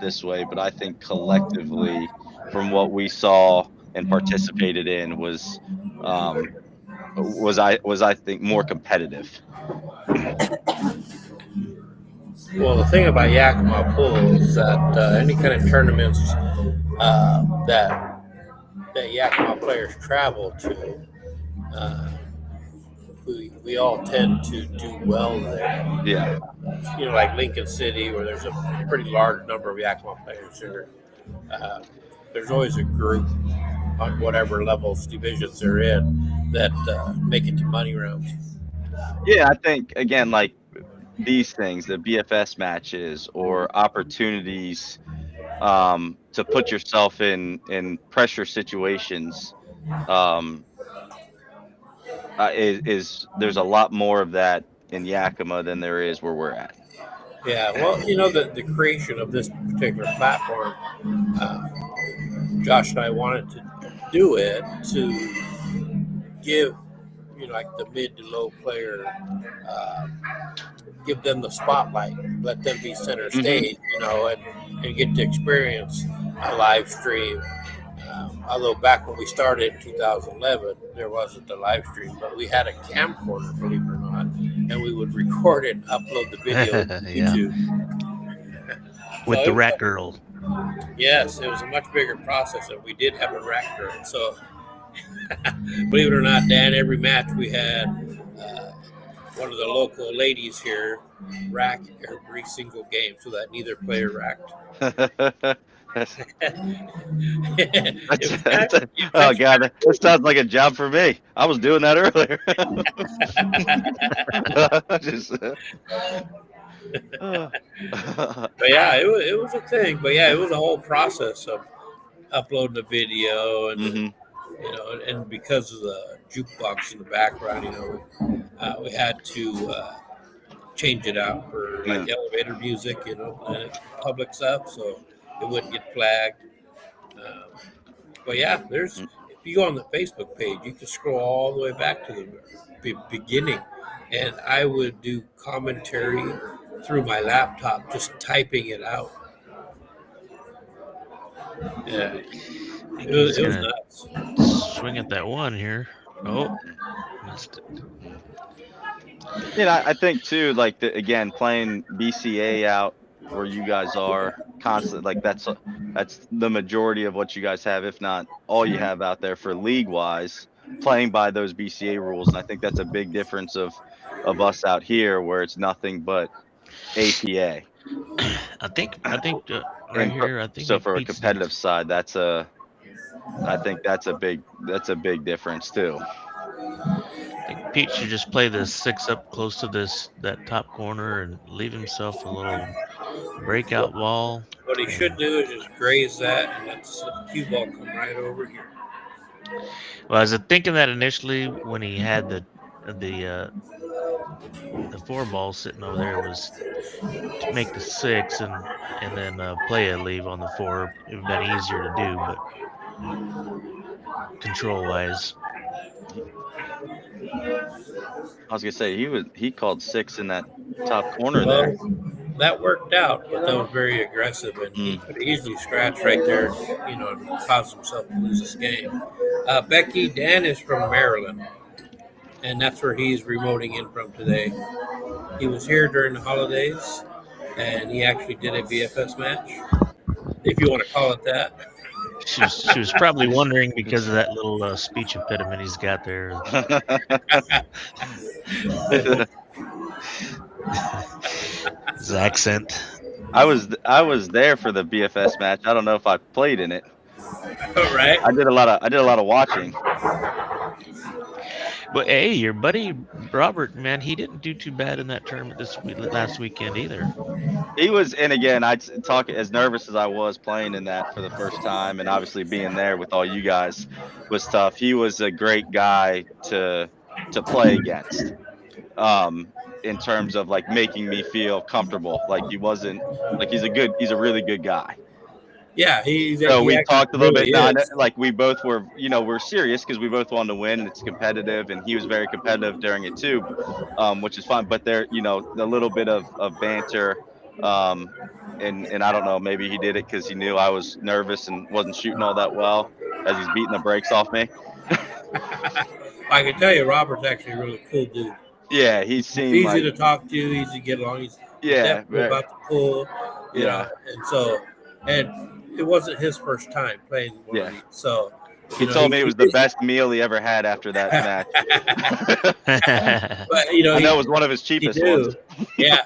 this way, but I think collectively, from what we saw and participated in, was I think more competitive. Well, the thing about Yakima Pool is that any kind of tournaments that Yakima players travel to, we all tend to do well there. Yeah, Like Lincoln City, where there's a pretty large number of Yakima players there. There's always a group on whatever levels divisions they're in that make it to money rounds. yeah. I think again, like these things, the BFS matches or opportunities to put yourself in pressure situations. Um, is there's a lot more of that in Yakima than there is where we're at. Yeah, well, the creation of this particular platform, Josh and I wanted to do it to give, like the mid to low player, give them the spotlight, let them be center stage, and get to experience a live stream. Although back when we started in 2011, there wasn't a live stream, but we had a camcorder, believe it or not, and we would record it and upload the video to Yeah. YouTube. With the rat girl. Yes, it was a much bigger process, and we did have a rat girl. So, believe it or not, Dan, every match we had one of the local ladies here rack every single game so that neither player racked. Oh God, that sounds like a job for me. I was doing that earlier. But yeah, it was a thing. But yeah, it was a whole process of uploading the video and and because of the jukebox in the background, we had to change it out for like elevator music, and public stuff, so it wouldn't get flagged. But yeah, if you go on the Facebook page, you can scroll all the way back to the beginning, and I would do commentary through my laptop, just typing it out. Yeah, it was nuts. Swing at that one here. Oh, missed it. I think too, like again, playing BCA out where you guys are constantly, like that's the majority of what you guys have, if not all you have out there for league wise, playing by those BCA rules. And I think that's a big difference of us out here where it's nothing but APA. I think right here. I think so. For a competitive side, I think that's a big difference too. I think Pete should just play the 6 up close to that top corner and leave himself a little breakout wall. What he should do is just graze that and let the cue ball come right over here. Well, I was thinking that initially when he had the 4 ball sitting over there, was to make the 6 and then play a leave on the 4. It would have been easier to do, but control wise. I was gonna say he called 6 in that top corner there. That worked out, but that was very aggressive, and he could easily scratch right there, and cause himself to lose this game. Becky, Dan is from Maryland, and that's where he's remoting in from today. He was here during the holidays, and he actually did a BFS match, if you want to call it that. She was probably wondering because of that little speech impediment he's got there. His accent. I was there for the BFS match. I don't know if I played in it. All right. I did a lot of watching. But hey, your buddy Robert, man, he didn't do too bad in that tournament last weekend either. He was, and again, I talk as nervous as I was playing in that for the first time, and obviously being there with all you guys was tough. He was a great guy to play against, in terms of like making me feel comfortable. Like he wasn't like he's a really good guy. Yeah, So we talked a little bit. Really like we both were, we're serious because we both wanted to win, and it's competitive, and he was very competitive during it too, which is fine. But there, a little bit of banter, and I don't know, maybe he did it because he knew I was nervous and wasn't shooting all that well as he's beating the brakes off me. I can tell you, Robert's actually a really cool dude. Yeah, he seemed easy like, to talk to, easy to get along. He's definitely about the pool, you know, and it wasn't his first time playing one of these, so he told me it was the best meal he ever had after that match. But I know it was one of his cheapest ones. Yeah,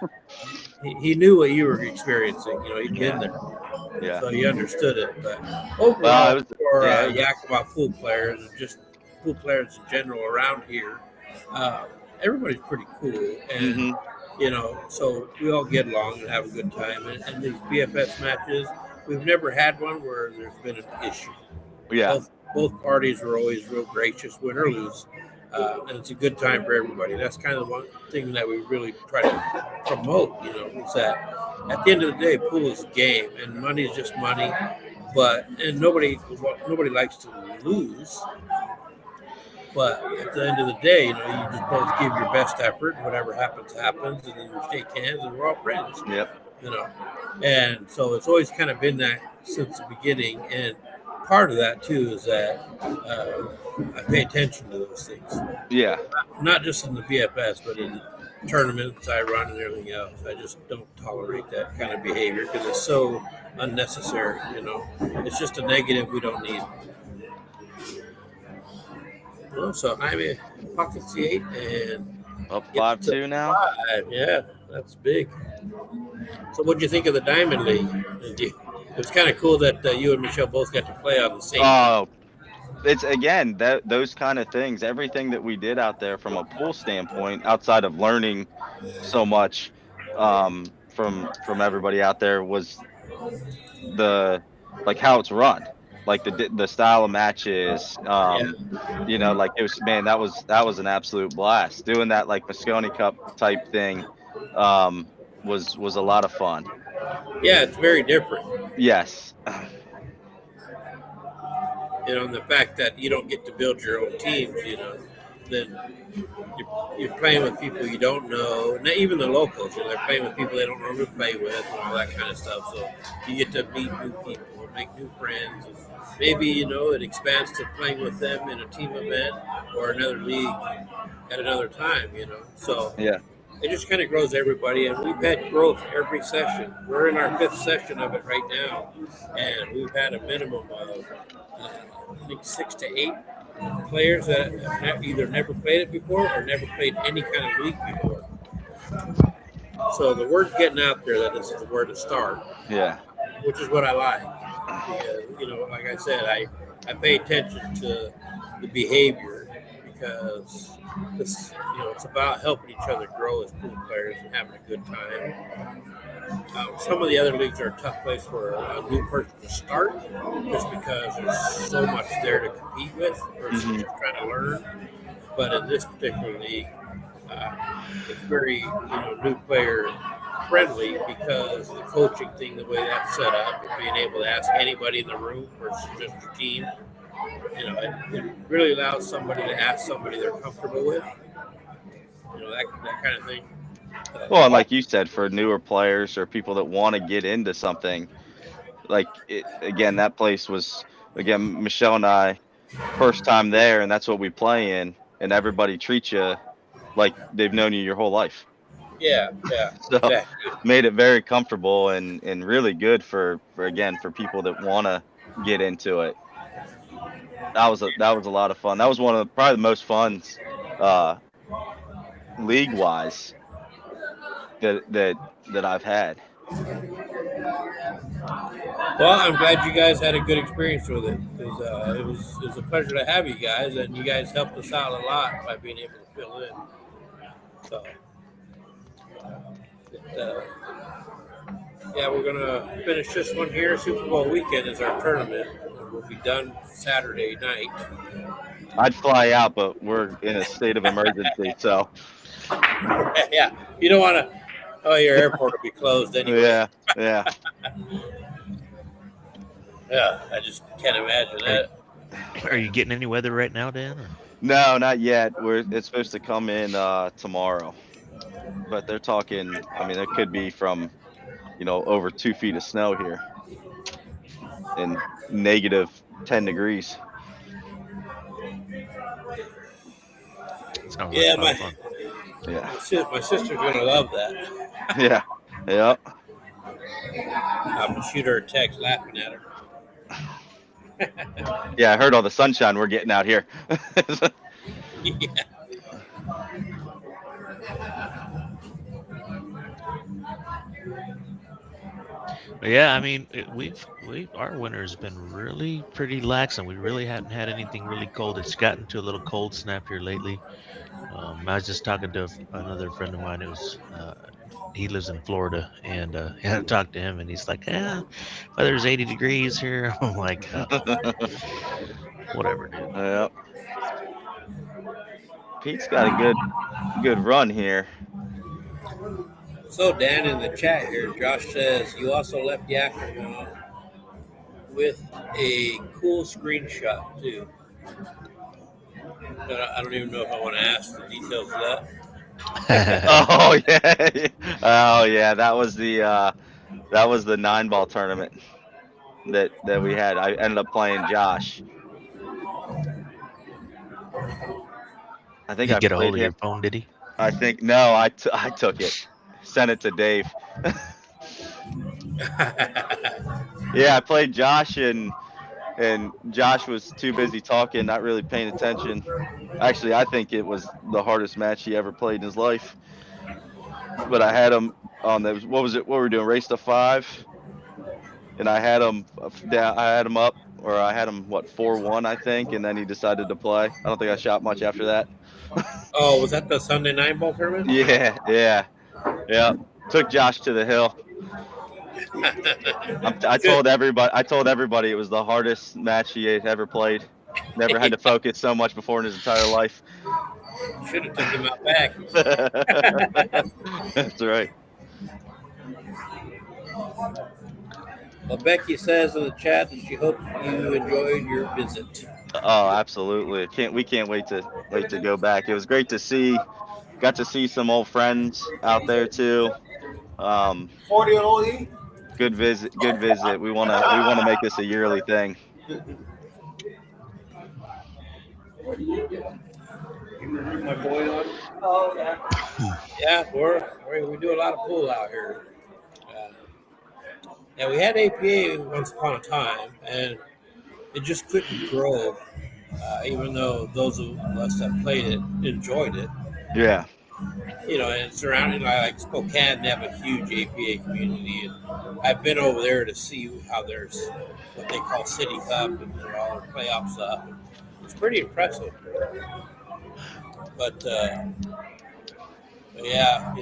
he knew what you were experiencing. He'd been there, so he understood it. But overall, for Yakima pool players and just pool players in general around here, everybody's pretty cool, and so we all get along and have a good time. And these BFS matches, we've never had one where there's been an issue. Yeah. Both parties are always real gracious, win or lose, and it's a good time for everybody. That's kind of one thing that we really try to promote. Is that at the end of the day, pool is a game, and money is just money. And nobody likes to lose. But at the end of the day, you just both give your best effort. Whatever happens, happens, and then you shake hands, and we're all friends. Yep. And so it's always kind of been that since the beginning. And part of that too is that I pay attention to those things. Yeah. Not just in the BFS, but in tournaments I run and everything else. I just don't tolerate that kind of behavior because it's so unnecessary. It's just a negative we don't need. So I'm a pocket C8 and up 5-2 now. 5. Yeah, that's big. So what'd you think of the Diamond League? It was kind of cool that you and Michelle both got to play on the same team. It's again those kind of things. Everything that we did out there from a pool standpoint, outside of learning so much from everybody out there, was how it's run. Like the style of matches, like it was, man, that was an absolute blast. Doing that like Moscone Cup type thing was a lot of fun. Yeah, it's very different. Yes. And the fact that you don't get to build your own teams, then you're playing with people you don't know, and even the locals, they're playing with people they don't normally play with and all that kind of stuff. So you get to meet new people, make new friends. And maybe, it expands to playing with them in a team event or another league at another time, So it just kind of grows everybody, and we've had growth every session. We're in our 5th session of it right now, and we've had a minimum of, I think, 6 to 8 players that have either never played it before or never played any kind of league before. So the word's getting out there that this is where to start. Yeah. Which is what I like. Because, like I said, I pay attention to the behavior because this, it's about helping each other grow as pool players and having a good time. Some of the other leagues are a tough place for a new person to start just because there's so much there to compete with versus just trying to learn. But in this particular league, it's very, new player friendly because the coaching thing, the way that's set up, and being able to ask anybody in the room versus just your team, it really allows somebody to ask somebody they're comfortable with, that kind of thing. Well, and like you said, for newer players or people that want to get into something, again, that place was, again, Michelle and I, first time there, and that's what we play in, and everybody treats you like they've known you your whole life. Yeah. So made it very comfortable and really good for people that want to get into it. That was a lot of fun. That was one of probably the most fun league wise that I've had. Well, I'm glad you guys had a good experience with it because it was a pleasure to have you guys, and you guys helped us out a lot by being able to fill in. So, yeah, we're gonna finish this one here. Super Bowl weekend is our tournament. We'll be done Saturday night. I'd fly out, but we're in a state of emergency, so Yeah, you don't want to. Oh, your airport will be closed anyway. yeah. Yeah, I just can't imagine that. Are you getting any weather right now, Dan? Or? No, not yet. It's supposed to come in tomorrow, but they're talking. I mean, it could be from, over 2 feet of snow here, and negative 10 degrees. Sounds Yeah, like fun. Yeah. My sister's gonna love that. Yeah. Yep. I'm gonna shoot her a text laughing at her. Yeah, I heard all the sunshine we're getting out here. Yeah. But yeah, I mean, our winter's been really pretty lax, and we really haven't had anything really cold. It's gotten to a little cold snap here lately. I was just talking to another friend of mine who's he lives in Florida, and I talked to him, and he's like, weather's 80 degrees here. I'm like, whatever, dude. Yep. Pete's got a good run here. So Dan, in the chat here, Josh says you also left Yakima with a cool screenshot too. But I don't even know if I want to ask the details of that. Oh yeah, that was the 9-ball tournament that we had. I ended up playing Josh. I think Did I get a hold played of your him. phone, did he? I think no, I took it, sent it to Dave. Yeah, I played Josh and Josh was too busy talking, not really paying attention. Actually, I think it was the hardest match he ever played in his life. But I had him on the what were we doing, race to 5, and I had him down. I had him up, or I had him 4-1, I think, and then he decided to play. I don't think I shot much after that. Oh, was that the Sunday 9-ball tournament? Yeah. Took Josh to the hill. I told everybody it was the hardest match he had ever played. Never had to focus so much before in his entire life. Should have took him out back. That's right. Well, Becky says in the chat that she hopes you enjoyed your visit. Oh, absolutely. We can't wait to go back. It was great to see. Got to see some old friends out there too. 40 on OE. Good visit. We wanna make this a yearly thing. My boy on. Oh, yeah. Yeah, we do a lot of pool out here. Yeah, we had APA once upon a time, and it just couldn't grow. Even though those of us that played it enjoyed it. Yeah. And surrounding like Spokane, they have a huge APA community, and I've been over there to see how there's what they call City Cup and all their playoff stuff. It's pretty impressive. But yeah,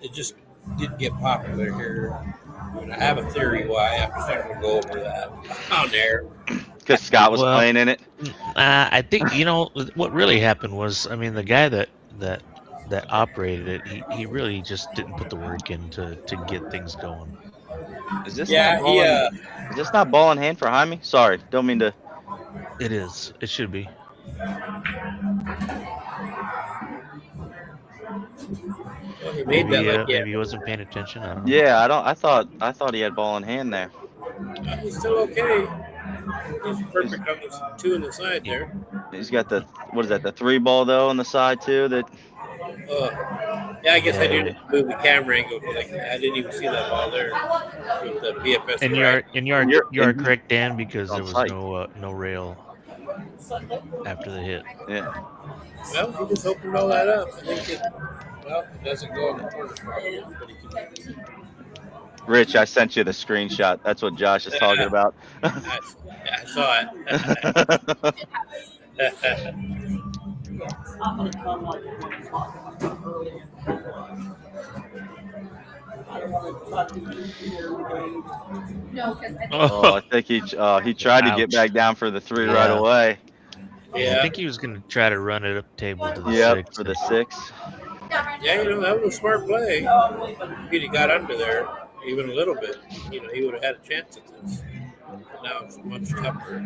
it just didn't get popular here. And I have a theory why. I'm starting to go over that on there. Because Scott was playing in it. I think what really happened was, I mean, the guy that operated it, he really just didn't put the work in to get things going. Is this is this not ball in hand for Jaime? Sorry, don't mean to. It is. It should be. Well, he made that maybe he wasn't paying attention. I don't know. Yeah, I thought he had ball in hand there. He's still okay. He's perfect on the 2 on the side there. He's got the 3 ball though on the side too. That Yeah, I guess I Yeah. didn't move the camera angle because I didn't even see that ball there with the BFS And right. you are correct, Dan, because on there was site. no rail after the hit. Yeah. Well, he just opened all that up. I think it doesn't go in the corner probably, but he can. Rich, I sent you the screenshot. That's what Josh is talking about. I saw it. Oh, I think he tried to get Ouch. back down for the 3 right Yeah. away. Yeah, I think he was going to try to run it up table to the Yep, 6. for the 6. Yeah, that was a smart play. If he'd have got under there even a little bit, he would have had a chance at this. But now it's much tougher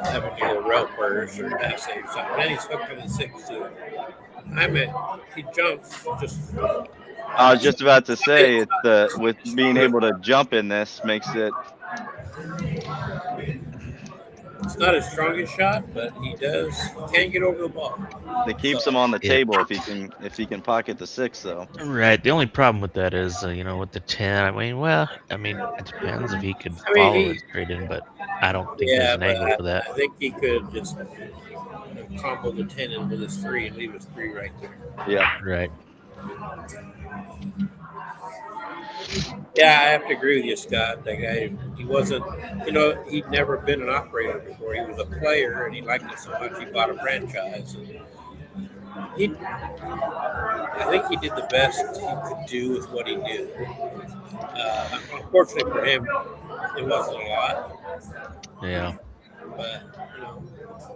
having to go route first or pass save something. Then he's hooked on the 6 too. He jumps just. I was just about to say with being able to jump in this makes it. It's not his strongest shot, but he can get over the ball. It keeps him on the Yeah. table if he can pocket the 6 though. Right. The only problem with that is, with the 10, it depends if he could follow it straight in, but I don't think there's an angle for that. I think he could just combo the 10 in with his 3 and leave his 3 right there. Yeah. Right. Yeah, I have to agree with you, Scott. That guy, he wasn't, he'd never been an operator before. He was a player, and he liked it so much he bought a franchise. And I think he did the best he could do with what he knew. Unfortunately for him, it wasn't a lot. Yeah. But,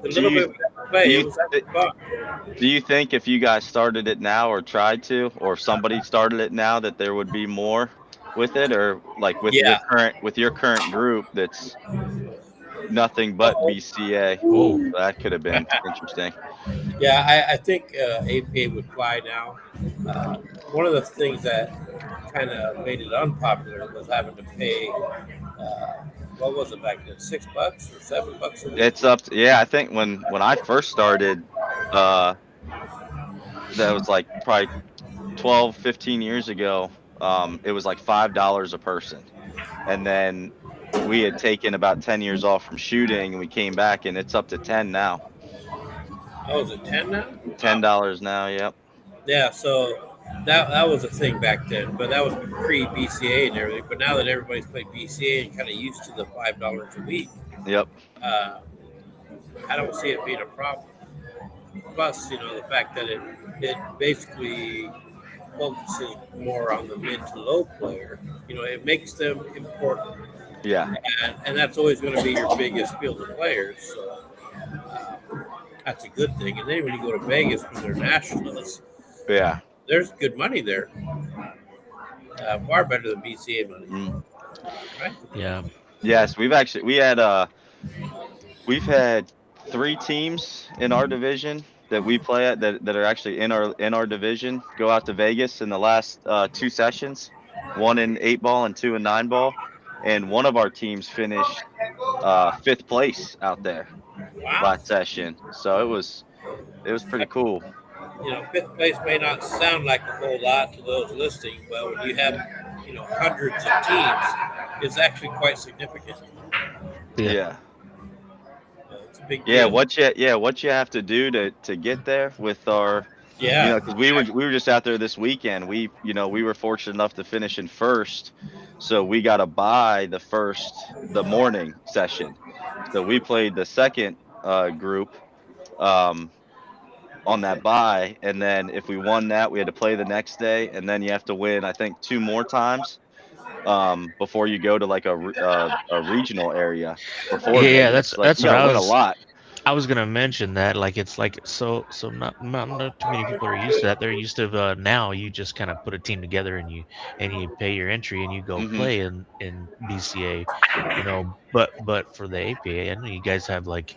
the little bit we got to play, it was actually fun. Do you think if you guys started it now or tried to, or if somebody started it now, that there would be more with it, or like with your current group that's nothing but BCA? Oh, that could have been interesting. Yeah, I think APA would fly now. One of the things that kind of made it unpopular was having to pay. What was it back then? $6 or $7 a week? It's up to, I think when I first started, that was like probably 12, 15 years ago. It was like $5 a person. And then we had taken about 10 years off from shooting and we came back and it's up to 10 now. Oh, is it 10 now? $10 now, yep. Yeah, so that was a thing back then, but that was pre-BCA and everything. But now that everybody's played BCA and kind of used to the $5 a week, yep. I don't see it being a problem. Plus, the fact that it basically focuses more on the mid to low player. It makes them important. Yeah. And that's always going to be your biggest field of players. So that's a good thing. And then when you go to Vegas when they're nationals, there's good money there. Far better than BCA money. Right? Yeah. Yes, we've had 3 teams in our division that we play at that are actually in our division go out to Vegas in the last 2 sessions, 1 in 8-ball and 2 in 9-ball, and one of our teams finished 5th place out there last session. So it was pretty cool. 5th place may not sound like a whole lot to those listening, but when you have hundreds of teams, it's actually quite significant. Yeah. It's a big deal. What you have to do to get there with our because we were just out there this weekend. We were fortunate enough to finish in 1st, so we got to buy the morning session. So we played the 2nd group on that bye, and then if we won that, we had to play the next day, and then you have to win I think 2 more times before you go to like a regional area. That's what I was. A lot. I was gonna mention that, it's so not too many people are used to that. They're used to now you just kind of put a team together and you pay your entry and you go play in BCA, but for the APA, I know you guys have like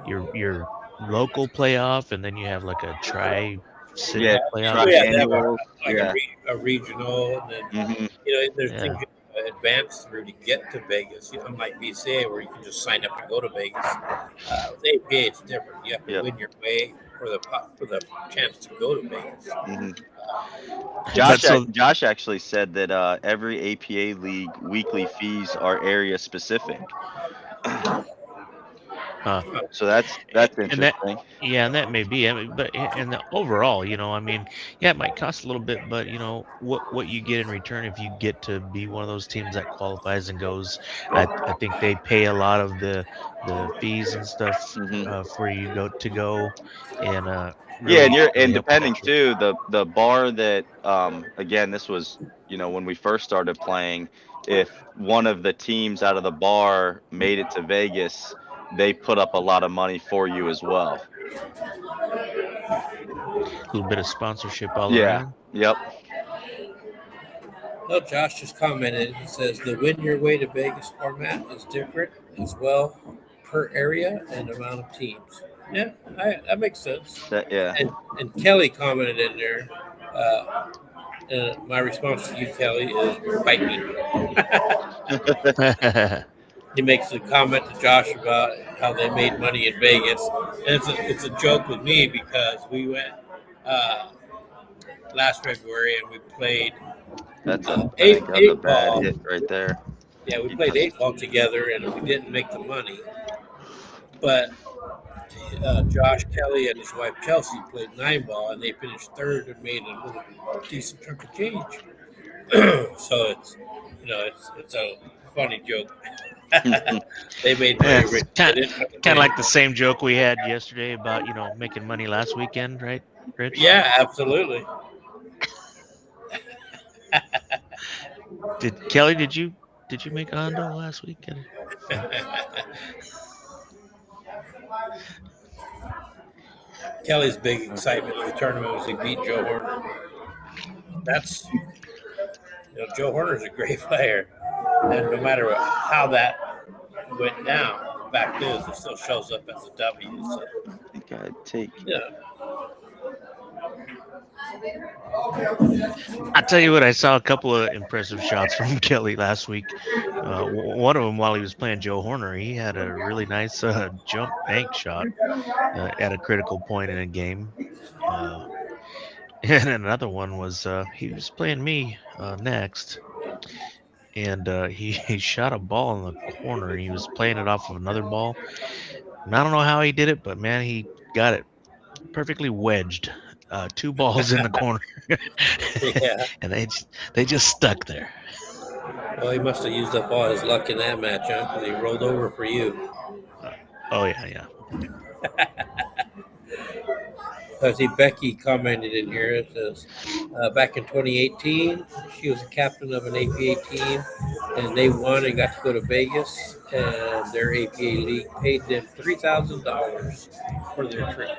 your local playoff and then you have like a tri-city playoff. A regional, and then there's things you advance through to get to Vegas. Unlike BCA where you can just sign up and go to Vegas. With APA, it's different. You have to win your way for the chance to go to Vegas. Mhm. But so Josh actually said that every APA league weekly fees are area specific. So that's and that interesting. yeah, and that may be. I mean, but and the overall, I mean, yeah, it might cost a little bit, but what you get in return if you get to be one of those teams that qualifies and goes. I think they pay a lot of the fees and stuff Hmm. for you go and Yeah, really and really help depending out you. too, the bar that again, this was, when we first started playing, if one of the teams out of the bar made it to Vegas, they put up a lot of money for you as well. A little bit of sponsorship all Yeah. around. Yep. Well, Josh just commented. He says the win your way to Vegas format is different as well per area and amount of teams. Yeah, that makes sense. Yeah. And Kelly commented in there. My response to you, Kelly, is bite me. He makes a comment to Josh about how they made money in Vegas, and it's a joke with me because we went last February and we played I eight think that was a eight bad ball. hit right there. Yeah, we He played does. 8 ball together, and we didn't make the money. But Josh Kelly and his wife Chelsea played 9 ball, and they finished third and made a little decent chunk of change. So it's a funny joke. They made Yeah, money. it's kind of like the same joke we had yesterday about making money last weekend, right, Rich? Yeah, absolutely. Kelly, did you make a hundo last weekend? Kelly's big excitement in the tournament was he beat Joe Horner. That's Joe Horner's a great player, and no matter how that went down, the fact is it still shows up as a W. So, I think I'd take. yeah. I tell you what, I saw a couple of impressive shots from Kelly last week. One of them, while he was playing Joe Horner, he had a really nice jump bank shot at a critical point in a game. And another one was he was playing me next, and he shot a ball in the corner. He was playing it off of another ball, and I don't know how he did it, but man, he got it perfectly wedged. 2 balls in the corner, Yeah. and they just stuck there. Well, he must have used up all his luck in that match, huh? Because he rolled over for you. Oh yeah. I see Becky commented in here. It says, back in 2018, she was a captain of an APA team, and they won and got to go to Vegas, and their APA league paid them $3,000 for their trip.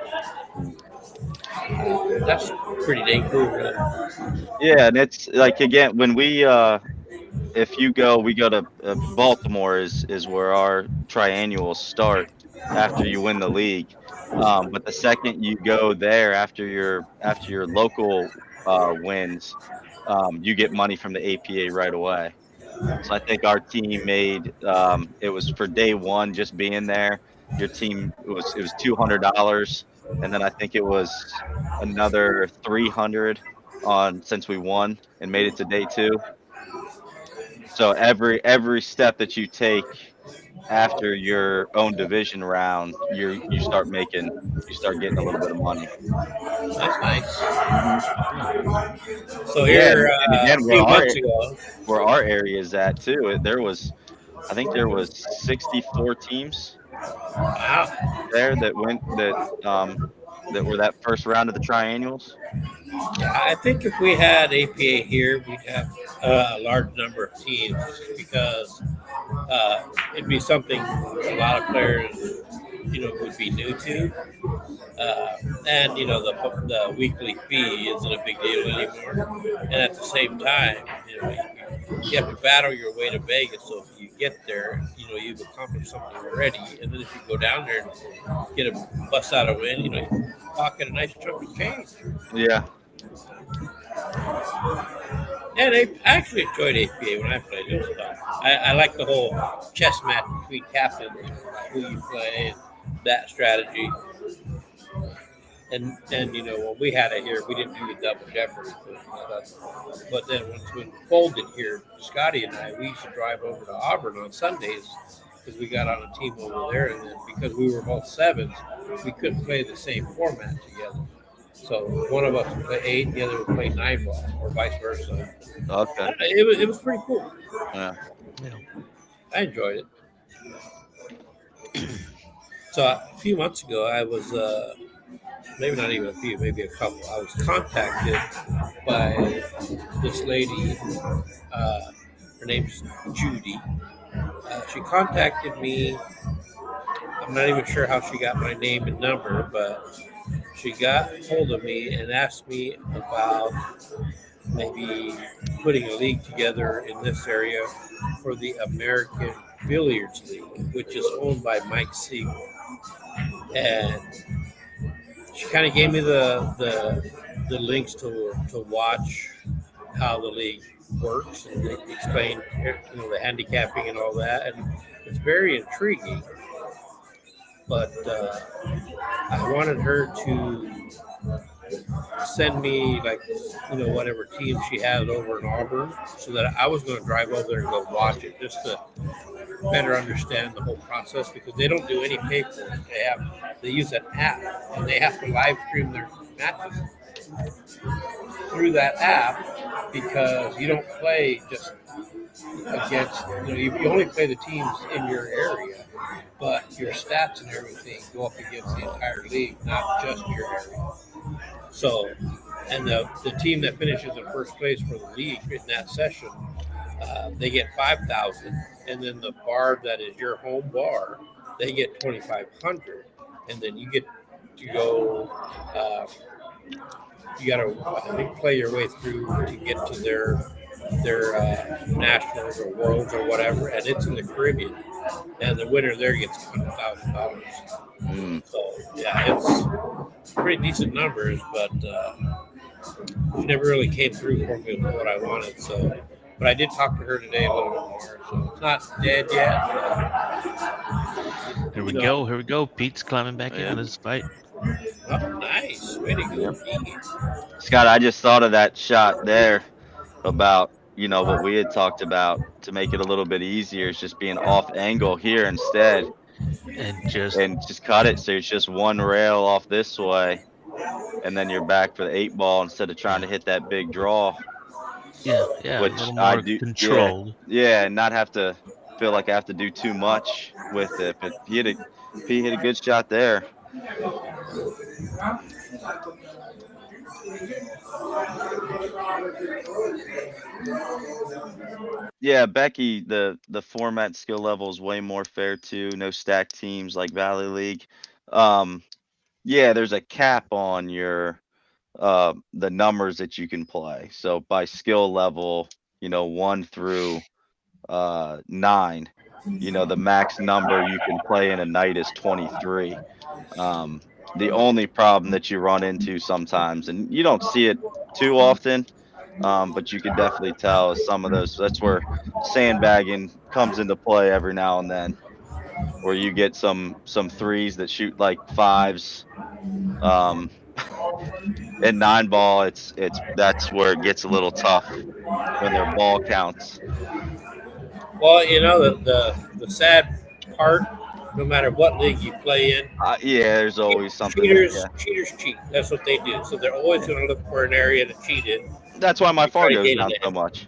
That's pretty dang cool, right? Yeah, and it's like, again, when we if you go, we go to Baltimore is where our triannuals start after you win the league. But the second you go there after your local wins, you get money from the APA right away. So I think our team made it was for day one just being there. Your team it was $200, and then I think it was another 300 on since we won and made it to day 2. So every step that you take after your own division round, you start getting a little bit of money. That's nice. So Yeah, here, and again, a few months ago, where our area is at too, I think there was 64 teams wow. there that were that first round of the triannuals. I think if we had APA here, we'd have a large number of teams because it'd be something a lot of players, would be new to. And the weekly fee isn't a big deal anymore. And at the same time, you have to battle your way to Vegas. So if you get there, you've accomplished something already. And then if you go down there and get a bust out a win, you pocket a nice chunk of change. Yeah. And I actually enjoyed APA when I played it. I like the whole chess match between captains, who you play, that strategy. And when we had it here, we didn't do the double jeopardy thing. But then once we folded here, Scotty and I, we used to drive over to Auburn on Sundays because we got on a team over there, and then because we were both sevens, we couldn't play the same format together. So one of us would play 8, the other would play 9 ball, or vice versa. Okay. It was pretty cool. Yeah. I enjoyed it. So a few months ago, I was maybe not even a few, maybe a couple. I was contacted by this lady. Her name's Judy. She contacted me. I'm not even sure how she got my name and number, but she got hold of me and asked me about maybe putting a league together in this area for the American Billiards League, which is owned by Mike Siegel. And she kind of gave me the links to watch how the league works, and they explained the handicapping and all that, and it's very intriguing. But I wanted her to send me whatever team she has over in Auburn, so that I was going to drive over there and go watch it just to better understand the whole process, because they don't do any paperwork. They use an app, and they have to live stream their matches through that app, because you don't play just against you only play the teams in your area, but your stats and everything go up against the entire league, not just your area. So, and the team that finishes in first place for the league in that session, they get $5,000, and then the bar that is your home bar, they get $2,500, and then you get to go. You got to play your way through to get to their nationals or worlds or whatever, and it's in the Caribbean, and the winner there gets $100,000. So yeah, it's pretty decent numbers, but she never really came through for me with what I wanted. So, but I did talk to her today a little bit more, so it's not dead yet. Here we go. Here we go. Pete's climbing back into this fight. Oh, nice. Way to go, Pete. Scott, I just thought of that shot there about, what we had talked about to make it a little bit easier is just being off angle here instead. And just cut it. So it's just one rail off this way, and then you're back for the 8 ball instead of trying to hit that big draw. Yeah. Which a little more I do controlled. Yeah, and not have to feel like I have to do too much with it. But he hit a good shot there. Yeah, Becky, the format skill level is way more fair too. No stack teams like Valley League. Yeah, there's a cap on your the numbers that you can play. So by skill level, 1 through 9, the max number you can play in a night is 23. The only problem that you run into sometimes, and you don't see it too often, but you can definitely tell some of those. That's where sandbagging comes into play every now and then, where you get some threes that shoot like 5s. And 9 ball, that's where it gets a little tough when their ball counts. Well, the sad part, no matter what league you play in, yeah, there's always something. Cheaters cheat. That's what they do. So they're always going to look for an area to cheat in. That's why my FAR goes down so much.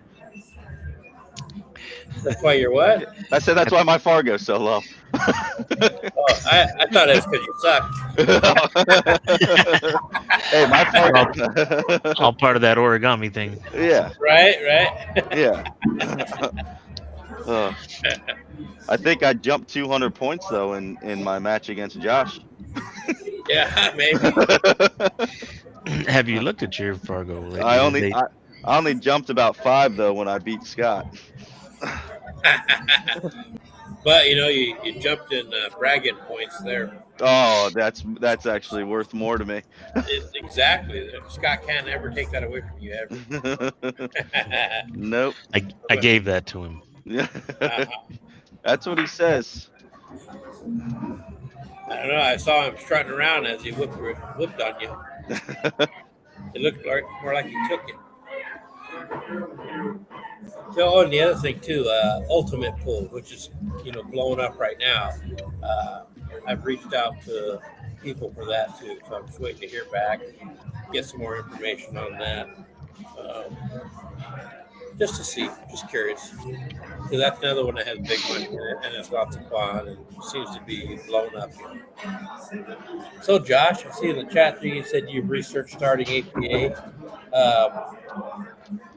That's why you're what? I said that's why my FAR goes so low. I thought that's because you suck. Hey, my FAR. All part of that origami thing. Yeah. Right. Yeah. I think I jumped 200 points though in my match against Josh. Yeah, maybe. Have you looked at your Fargo lately? I only jumped about 5 though when I beat Scott. But you jumped in bragging points there. Oh, that's actually worth more to me. Exactly. Scott can't ever take that away from you ever. Nope. I gave that to him. That's what he says. I don't know. I saw him strutting around as he whipped on you. It looked more like he took it. So, and the other thing too, Ultimate Pool, which is blowing up right now. I've reached out to people for that too, so I'm just waiting to hear back, get some more information on that, just to see, just curious, because that's another one that has big money in it and it's lots of fun and seems to be blown up. So, Josh, I see in the chat you said you've researched starting APA.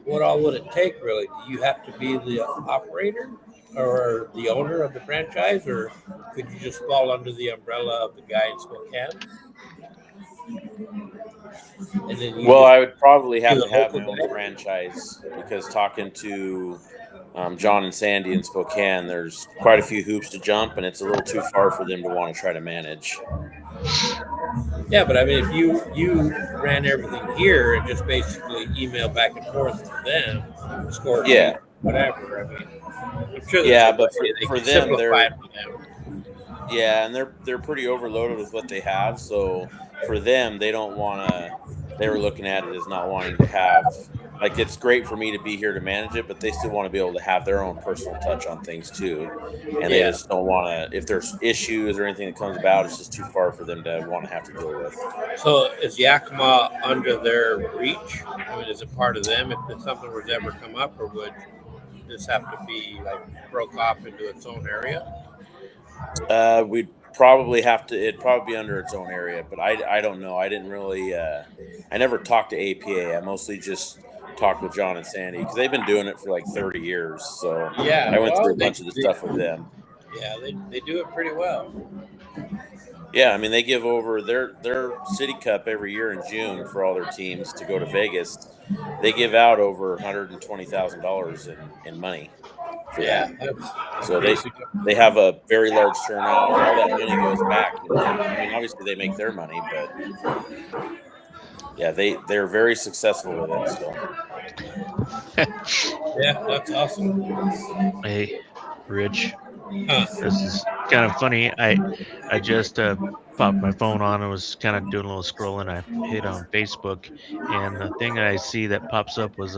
What all would it take, really? Do you have to be the operator or the owner of the franchise, or could you just fall under the umbrella of the guy in Spokane? And then Well, I would probably have do to the have my local own guy? franchise because talking to John and Sandy in Spokane, there's quite a few hoops to jump, and it's a little too far for them to want to try to manage. Yeah, but I mean, if you ran everything here and just basically email back and forth to them, score Yeah. whatever. I mean, I'm sure Yeah, there's but a way they for can them, simplify it for them. yeah, and they're pretty overloaded with what they have. So for them, they don't want to. They were looking at it as not wanting to have like it's great for me to be here to manage it, but they still want to be able to have their own personal touch on things too, and they Yeah. just don't want to. If there's issues or anything that comes about, it's just too far for them to want to have to deal with. So is Yakima under their reach? I mean, is it part of them if something were to ever come up, or would this have to be like broke off into its own area? We'd probably have to. It'd probably be under its own area, but I don't know. I didn't really. I never talked to APA. I mostly just talked with John and Sandy because they've been doing it for like 30 years. So Yeah, I went well, through a bunch of the stuff with them. Yeah, they do it pretty well. Yeah, I mean they give over their City Cup every year in June for all their teams to go to Vegas. They give out over $120,000 in money for that. So they have a very large turnout. All that money goes back. I mean, obviously they make their money, but yeah, they're very successful with it. So yeah, that's awesome. Hey, Rich. Huh. This is kind of funny. I just popped my phone on and was kind of doing a little scrolling. I hit on Facebook, and the thing I see that pops up was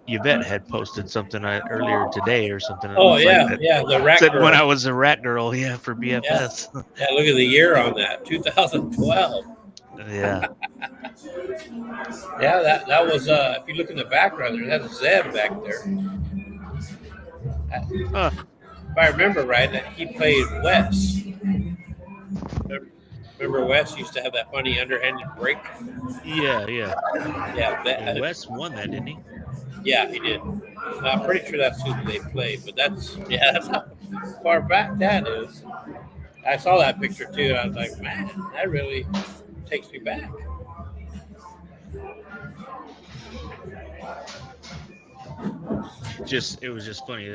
Yvette had posted something earlier today or something. Oh yeah, like yeah, the rat said girl. when I was a rat girl, yeah, for BFS. Yeah, look at the year on that, 2012. Yeah. Yeah, that was. If you look in the background, there has a Zeb back there. Huh. If I remember right, that he played Wes. Remember Wes used to have that funny underhanded break? Yeah. Yeah, And Wes won that, didn't he? Yeah, he did. I'm pretty sure that's who they played, but that's how far back that is. I saw that picture too, and I was like, man, that really takes me back. It was just funny.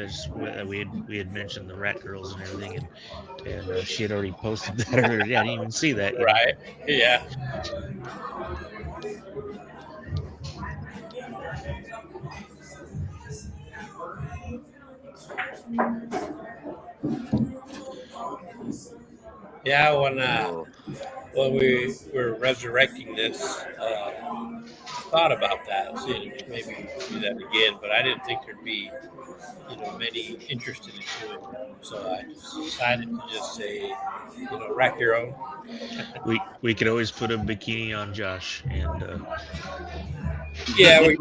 We had mentioned the rat girls and everything, and she had already posted that earlier. I didn't even see that. Right? Yeah. Yeah, when we were resurrecting this, thought about that, seeing if maybe do that again, but I didn't think there'd be, many interested in doing it. So I just decided to just say, rack your own. We could always put a bikini on Josh, and yeah, we're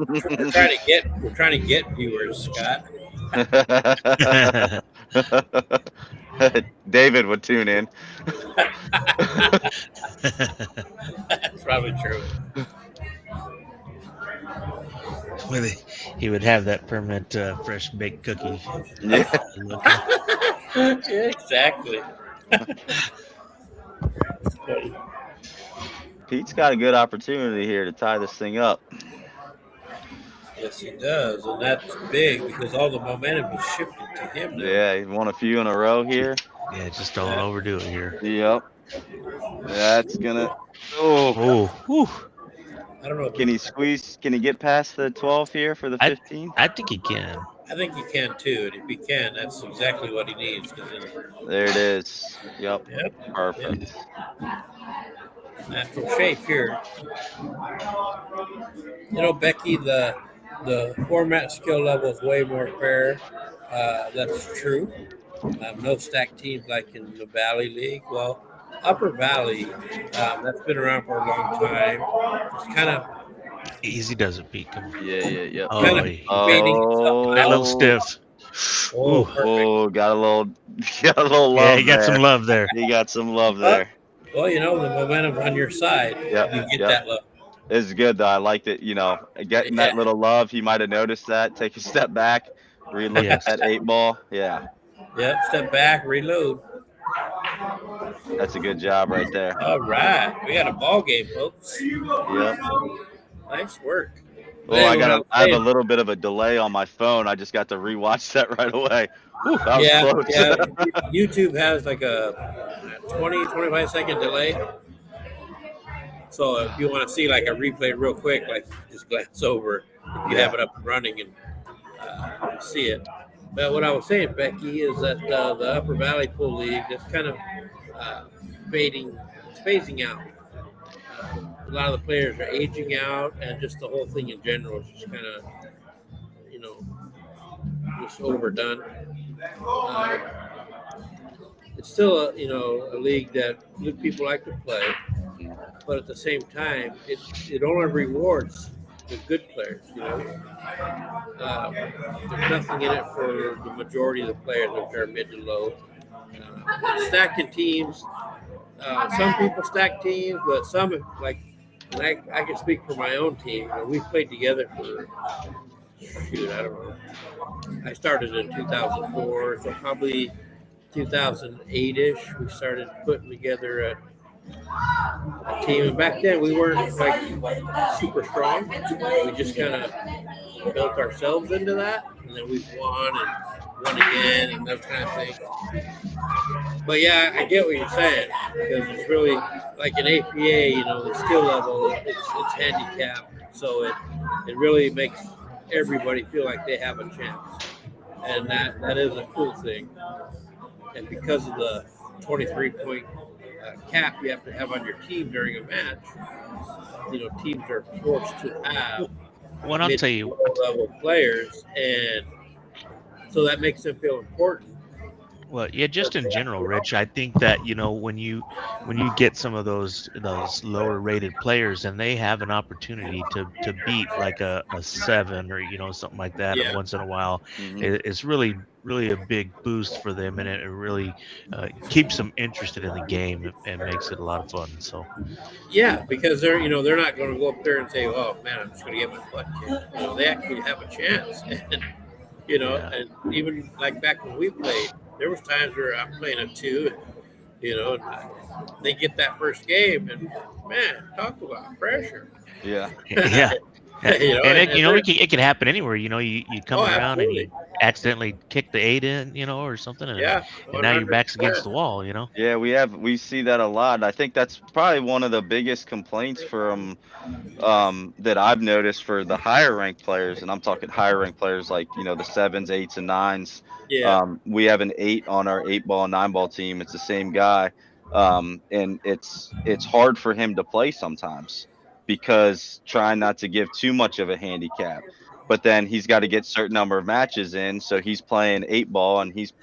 trying to get viewers, Scott. David would tune in. That's probably true. He would have that permanent fresh baked cookie. Yeah. Yeah, exactly. Pete's got a good opportunity here to tie this thing up. Yes, he does, and that's big because all the momentum is shifted to him now. Yeah, he's won a few in a row here. Yeah, just don't overdo it here. Yep. That's gonna. I don't know. Can he squeeze? Can he get past the 12 here for the 15? I think he can. I think he can too, and if he can, that's exactly what he needs. There it is. Yep. Yep. Perfect. Natural shape here. You know, Becky, the format skill level is way more fair. That's true. No stack teams like in the Valley League. Well, Upper Valley, that's been around for a long time. It's kind of Easy does it, Pete. Come on. Yeah. Yep. Oh, fading itself that little out. stiff. Oh, Ooh. perfect. Oh, got a little Yeah, love you got there. some love there. You got some love there. Well, you know, the momentum's on your side. Yep. You get Yep. that love. It's good though. I liked it. You know, getting that little love. He might have noticed that. Take a step back, relook Yes. at that 8 ball. Yeah, Yep, step back, reload. that's a good job right there. All right. We got a ball game, folks. Yep. Nice work. Oh, Then I have a little bit of a delay on my phone. I just got to rewatch that right away. Whew, that was close. Yeah. YouTube has like a 20, 25-second delay. So if you want to see like a replay real quick, like just glance over if you have it up and running and see it. But what I was saying, Becky, is that the Upper Valley Pool League is kind of phasing out. A lot of the players are aging out, and just the whole thing in general is just kind of, you know, just overdone. It's still a league that people like to play, but at the same time, it only rewards the good players. You know, there's nothing in it for the majority of the players, which are mid to low. Stacking teams. Some people stack teams, but some like. And I can speak for my own team. We played together for, I don't know. I started in 2004, so probably 2008-ish. We started putting together a team. And back then, we weren't like super strong. We just kind of built ourselves into that. And then we've won and won again and that kind of thing. But yeah, I get what you're saying, because it's really like an APA, the skill level, it's handicapped. So it really makes everybody feel like they have a chance. And that is a cool thing. And because of the 23-point cap you have to have on your team during a match, teams are forced to have I'll tell you, level players, and so that makes them feel important. Well, yeah, just in general, Rich, I think that, when you get some of those lower rated players and they have an opportunity to beat like a 7 or, something like that once in a while, it's really, really a big boost for them, and it really keeps them interested in the game and makes it a lot of fun. So, yeah, because they're not going to go up there and say, "Oh man, I'm just going to get my butt kicked." They actually have a chance, and and even like back when we played. There was times where I'm playing a 2, and they get that first game, and man, talk about pressure. Yeah. Yeah. And it can happen anywhere. You come around absolutely. and you accidentally kick the 8 in, or something, and now your back's 100%. against the wall. Yeah, we see that a lot. I think that's probably one of the biggest complaints from that I've noticed for the higher ranked players, and I'm talking higher ranked players like the 7s, 8s, and 9s. Yeah. We have an 8 on our 8-ball and 9-ball team. It's the same guy, and it's hard for him to play sometimes because trying not to give too much of a handicap. But then he's got to get certain number of matches in, so he's playing 8-ball, and he's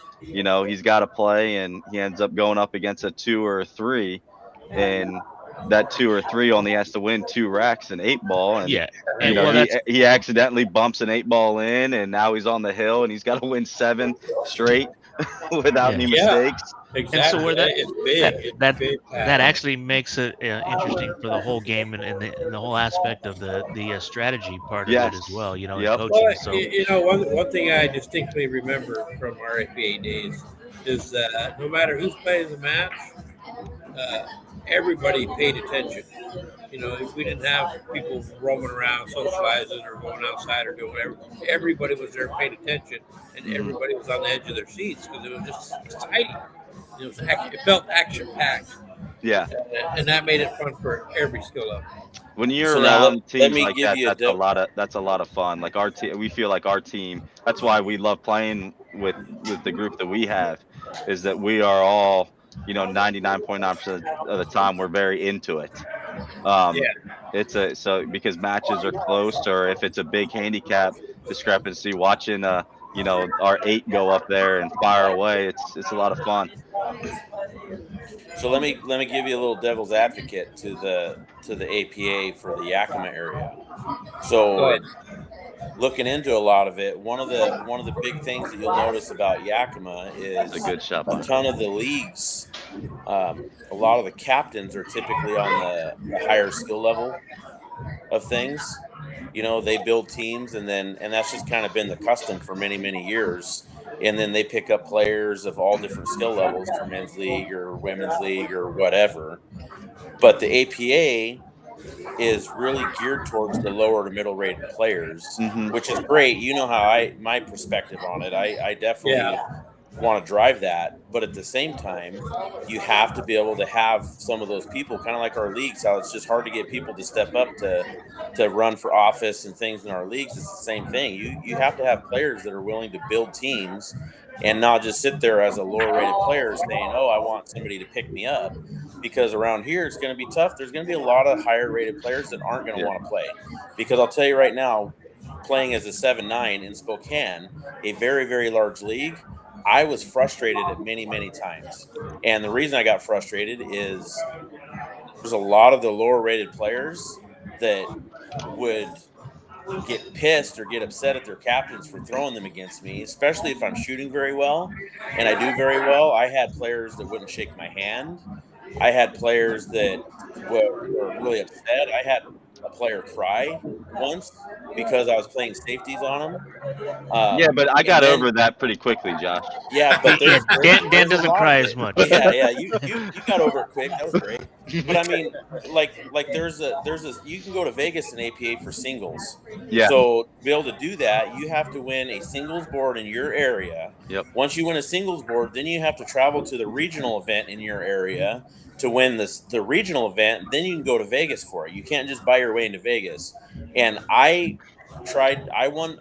got to play, and he ends up going up against a 2 or a 3, and that 2 or 3 only has to win 2 racks in 8-ball, and he accidentally bumps an 8-ball in, and now he's on the hill, and he's got to win 7 straight without any mistakes. Exactly. And so where big. That actually makes it interesting for the whole game and the whole aspect of the strategy part of it as well. And coaching. So one thing I distinctly remember from our APA days is that no matter who's playing the match, everybody paid attention. If we didn't have people roaming around, socializing, or going outside or doing whatever, everybody was there paying attention, and everybody was on the edge of their seats because it was just exciting. It felt action-packed. Yeah. And that made it fun for every skill level. When you're around teams like that, that's a lot of fun. Like our team, we feel like our team. That's why we love playing with the group that we have, is that we are all 99.9% of the time we're very into it. It's so because matches are close, or if it's a big handicap discrepancy, watching our 8 go up there and fire away, it's a lot of fun. So let me give you a little devil's advocate to the APA for the Yakima area. So Go ahead. looking into a lot of it, one of the big things that you'll notice about Yakima is It's a good shot, a bud. ton of the leagues. A lot of the captains are typically on the higher skill level of things. They build teams, and that's just kind of been the custom for many, many years. And then they pick up players of all different skill levels for men's league or women's league or whatever. But the APA is really geared towards the lower to middle rated players, which is great. How my perspective on it. I definitely want to drive that, but at the same time, you have to be able to have some of those people, kind of like our leagues, how it's just hard to get people to step up to run for office and things in our leagues. It's the same thing. You have to have players that are willing to build teams and not just sit there as a lower rated player saying, oh, I want somebody to pick me up. Because around here, it's going to be tough. There's going to be a lot of higher rated players that aren't going to want to play. Because I'll tell you right now, playing as a 7-9 in Spokane, a very, very large league, I was frustrated at many, many times. And the reason I got frustrated is there's a lot of the lower rated players that would get pissed or get upset at their captains for throwing them against me, especially if I'm shooting very well and I do very well. I had players that wouldn't shake my hand. I had players that were really upset. I had a player cry once because I was playing safeties on him. But I got over that pretty quickly, Josh. Yeah, but Dan doesn't cry as much. Yeah, you got over it quick. That was great. But I mean, like there's a you can go to Vegas in APA for singles. Yeah. So to be able to do that, you have to win a singles board in your area. Yep. Once you win a singles board, then you have to travel to the regional event in your area to win the regional event. Then you can go to Vegas for it. You can't just buy your way into Vegas. And I tried. I went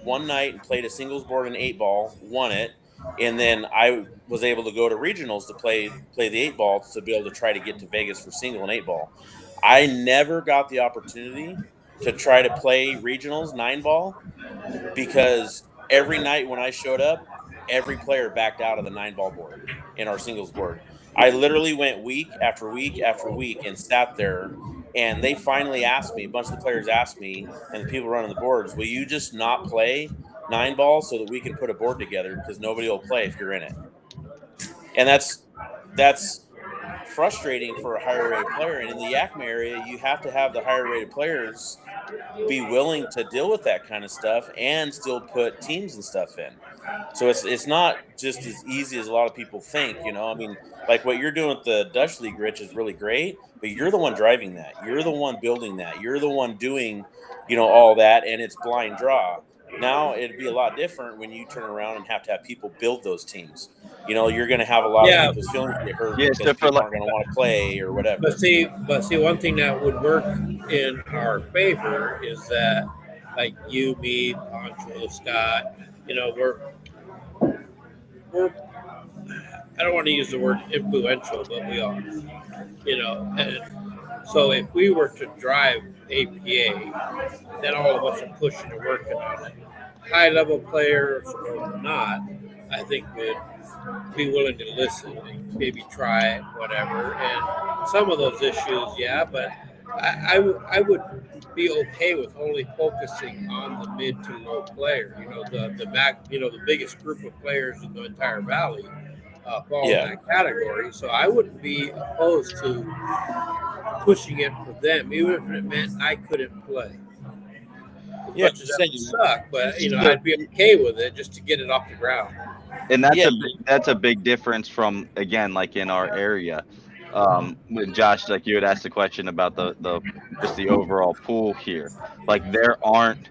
one night and played a singles board and 8-ball, won it, and then I was able to go to regionals to play the 8-ball to be able to try to get to Vegas for single and 8-ball. I never got the opportunity to try to play regionals 9-ball because every night when I showed up, every player backed out of the 9-ball board in our singles board. I literally went week after week after week and sat there. And they finally asked me, a bunch of the players asked me, and the people running the boards, will you just not play 9-ball so that we can put a board together because nobody will play if you're in it? And that's frustrating for a higher rated player. And in the Yakima area, you have to have the higher rated players be willing to deal with that kind of stuff and still put teams and stuff in. So it's not just as easy as a lot of people think, I mean, like what you're doing with the Dutch League, Rich, is really great, but you're the one driving that. You're the one building that. You're the one doing, all that, and it's blind draw. Now it'd be a lot different when you turn around and have to have people build those teams. You're going to have a lot of people's feelings get hurt because people aren't going to want to play or whatever. But see, one thing that would work in our favor is that, like you, me, Poncho, Scott, we're I don't want to use the word influential, but we are, and so if we were to drive APA, then all of us are pushing and working on it. High level players or not, I think would be willing to listen, maybe try it, whatever. And some of those issues, but I would be okay with only focusing on the mid to low player. The back, the biggest group of players in the entire valley fall in that category. So I wouldn't be opposed to pushing it for them, even if it meant I couldn't play. As much as that would suck, but I'd be okay with it just to get it off the ground. And that's a big difference from, again, like in our area. With Josh, like you had asked the question about the just the overall pool here. Like there aren't,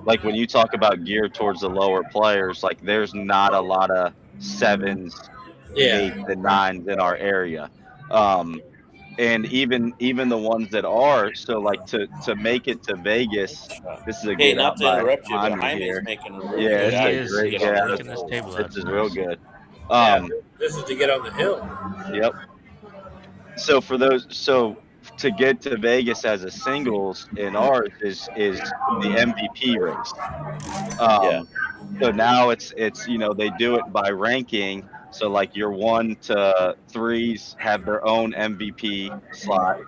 like when you talk about geared towards the lower players, like there's not a lot of 7s, 8s, and 9s in our area. And even the ones that are, so like to make it to Vegas, this is a good. Not to interrupt you, but Jaime's making a really good this is real good. This is to get on the hill. Yep. So to get to Vegas as a singles in ours is the MVP race. Yeah. So now it's they do it by ranking. So like your 1 to 3s have their own MVP slot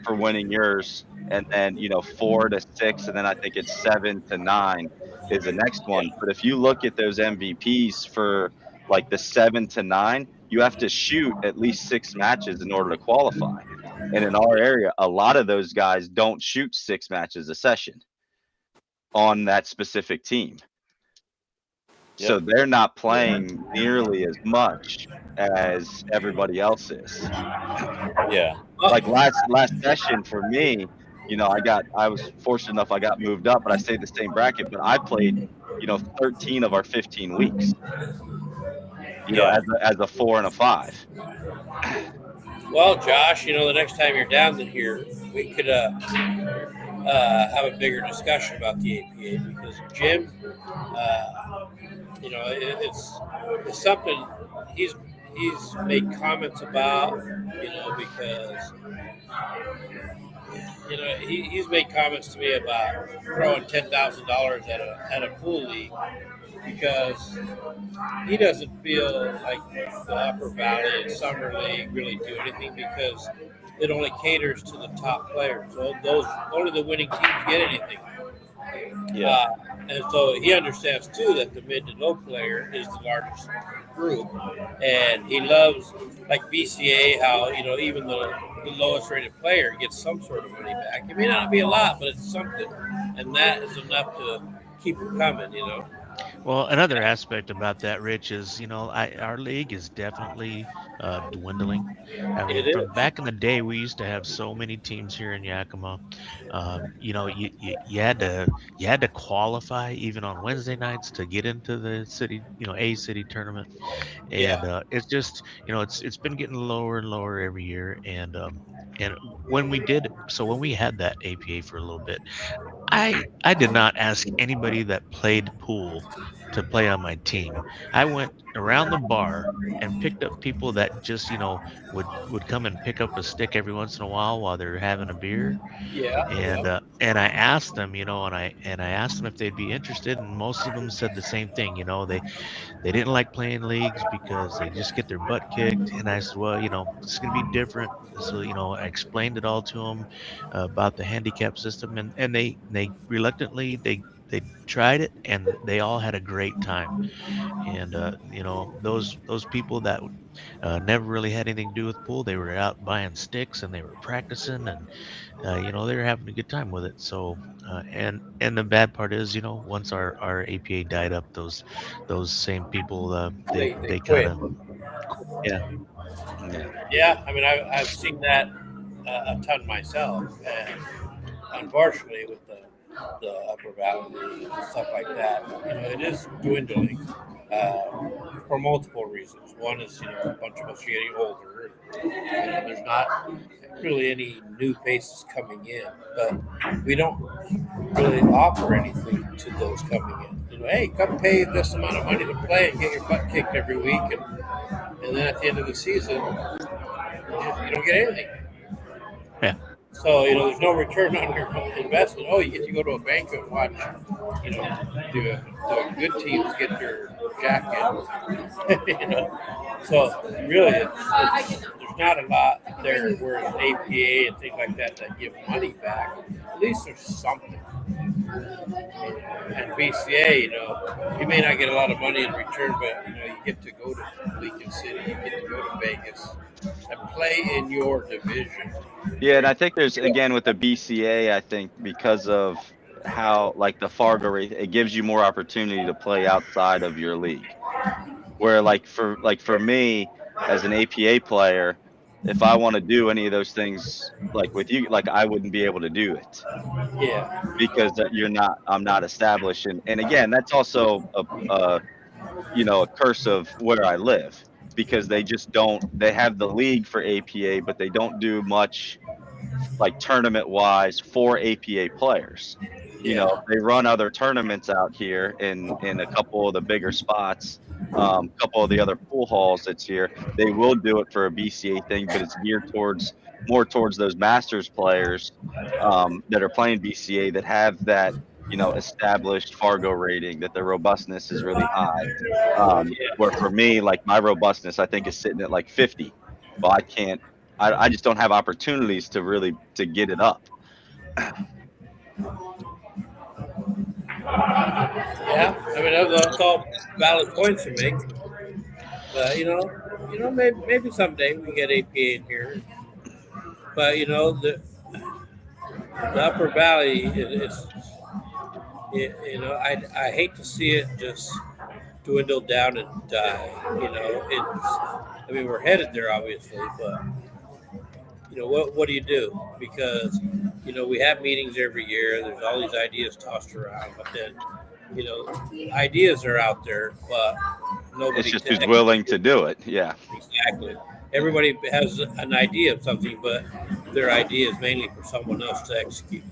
for winning yours, and then 4 to 6, and then I think it's 7 to 9 is the next one. But if you look at those MVPs for like the 7 to 9, you have to shoot at least 6 matches in order to qualify. And in our area, a lot of those guys don't shoot 6 matches a session on that specific team. So Yep. they're not playing nearly as much as everybody else is. Yeah. Like last session for me, I was fortunate enough I got moved up, but I stayed the same bracket. But I played, 13 of our 15 weeks. As a 4 and a 5. Well, Josh, the next time you're down here, we could have a bigger discussion about the APA, because Jim, it's something he's made comments about, because he's made comments to me about throwing $10,000 at a pool league, because he doesn't feel like the Upper Valley and Summer League really do anything, because it only caters to the top players. So only the winning teams get anything. Yeah. And so he understands too that the mid to low player is the largest group, and he loves, like BCA, how even the lowest rated player gets some sort of money back. It may not be a lot, but it's something, and that is enough to keep them coming. Well, another aspect about that, Rich, is our league is definitely dwindling. I mean, It from is. back in the day, we used to have so many teams here in Yakima. You had to qualify even on Wednesday nights to get into the city, A city tournament, and it's just it's been getting lower and lower every year. And when we had that APA for a little bit, I did not ask anybody that played pool to play on my team. I went around the bar and picked up people that just would come and pick up a stick every once in a while they're having a beer, and I asked them, and I asked them if they'd be interested, and most of them said the same thing. They didn't like playing leagues because they just get their butt kicked. And I said, well, it's going to be different. So, I explained it all to them about the handicap system, and they reluctantly, they tried it, and they all had a great time. And, those people that never really had anything to do with pool, they were out buying sticks and they were practicing, and, they were having a good time with it. So, and the bad part is, once our APA died up, those same people, they kind quit. of, yeah. Yeah, I mean, I've seen that a ton myself, and unfortunately, with the Upper Valley and stuff like that, it is dwindling for multiple reasons. One is, a bunch of us are getting older, and there's not really any new faces coming in, but we don't really offer anything to those coming in. Hey, come pay this amount of money to play and get your butt kicked every week, and then at the end of the season, you don't get anything. Yeah. So, there's no return on your investment. Oh, you get to go to a banquet and watch, the good teams get their jacket. So, really, there's not a lot there, whereas APA and things like that give money back. At least there's something. And BCA, you may not get a lot of money in return, but, you get to go to Lincoln City, you get to go to Vegas and play in your division. Yeah, and I think there's, again, with the BCA, I think because of how, like, the Fargo rate, it gives you more opportunity to play outside of your league. Where, for me, as an APA player, if I want to do any of those things, like with you, like, I wouldn't be able to do it. Yeah. Because I'm not established. And again, that's also a curse of where I live, because they have the league for APA, but they don't do much like tournament wise for APA players. They run other tournaments out here in a couple of the bigger spots, a couple of the other pool halls that's here, they will do it for a BCA thing, but it's geared more towards those Masters players that are playing BCA that have that, established Fargo rating, that their robustness is really high. Where for me, like my robustness, I think is sitting at like 50. Well, I just don't have opportunities to get it up. Yeah, I mean that's all valid points to make. But maybe someday we get APA in here. But the Upper Valley is I hate to see it just dwindle down and die. I mean we're headed there obviously, but what do you do? Because we have meetings every year. There's all these ideas tossed around, but then ideas are out there, but nobody. It's just who's willing to do it. Yeah, exactly. Everybody has an idea of something, but their idea is mainly for someone else to execute,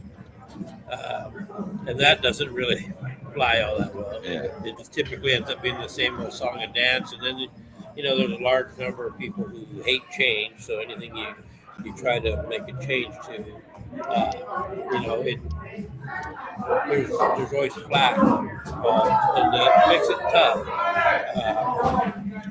and that doesn't really fly all that well. Yeah. It just typically ends up being the same old song and dance, and then there's a large number of people who hate change. So anything you try to make a change to, there's always flack involved, and that makes it tough.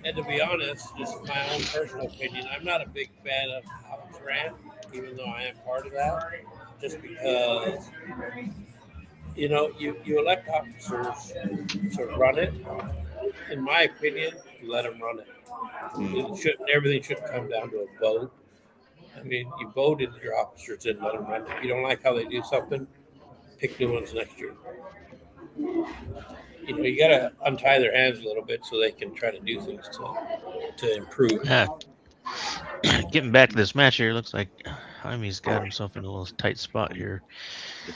And to be honest, just my own personal opinion, I'm not a big fan of how it's ran, even though I am part of that, just because you elect officers to run it. In my opinion, let them run it. Everything shouldn't come down to a vote. I mean, you voted your officers in, let them run it. If you don't like how they do something, pick new ones next year. You got to untie their hands a little bit so they can try to do things to improve. Getting back to this match here, looks like Jaime's got himself in a little tight spot here.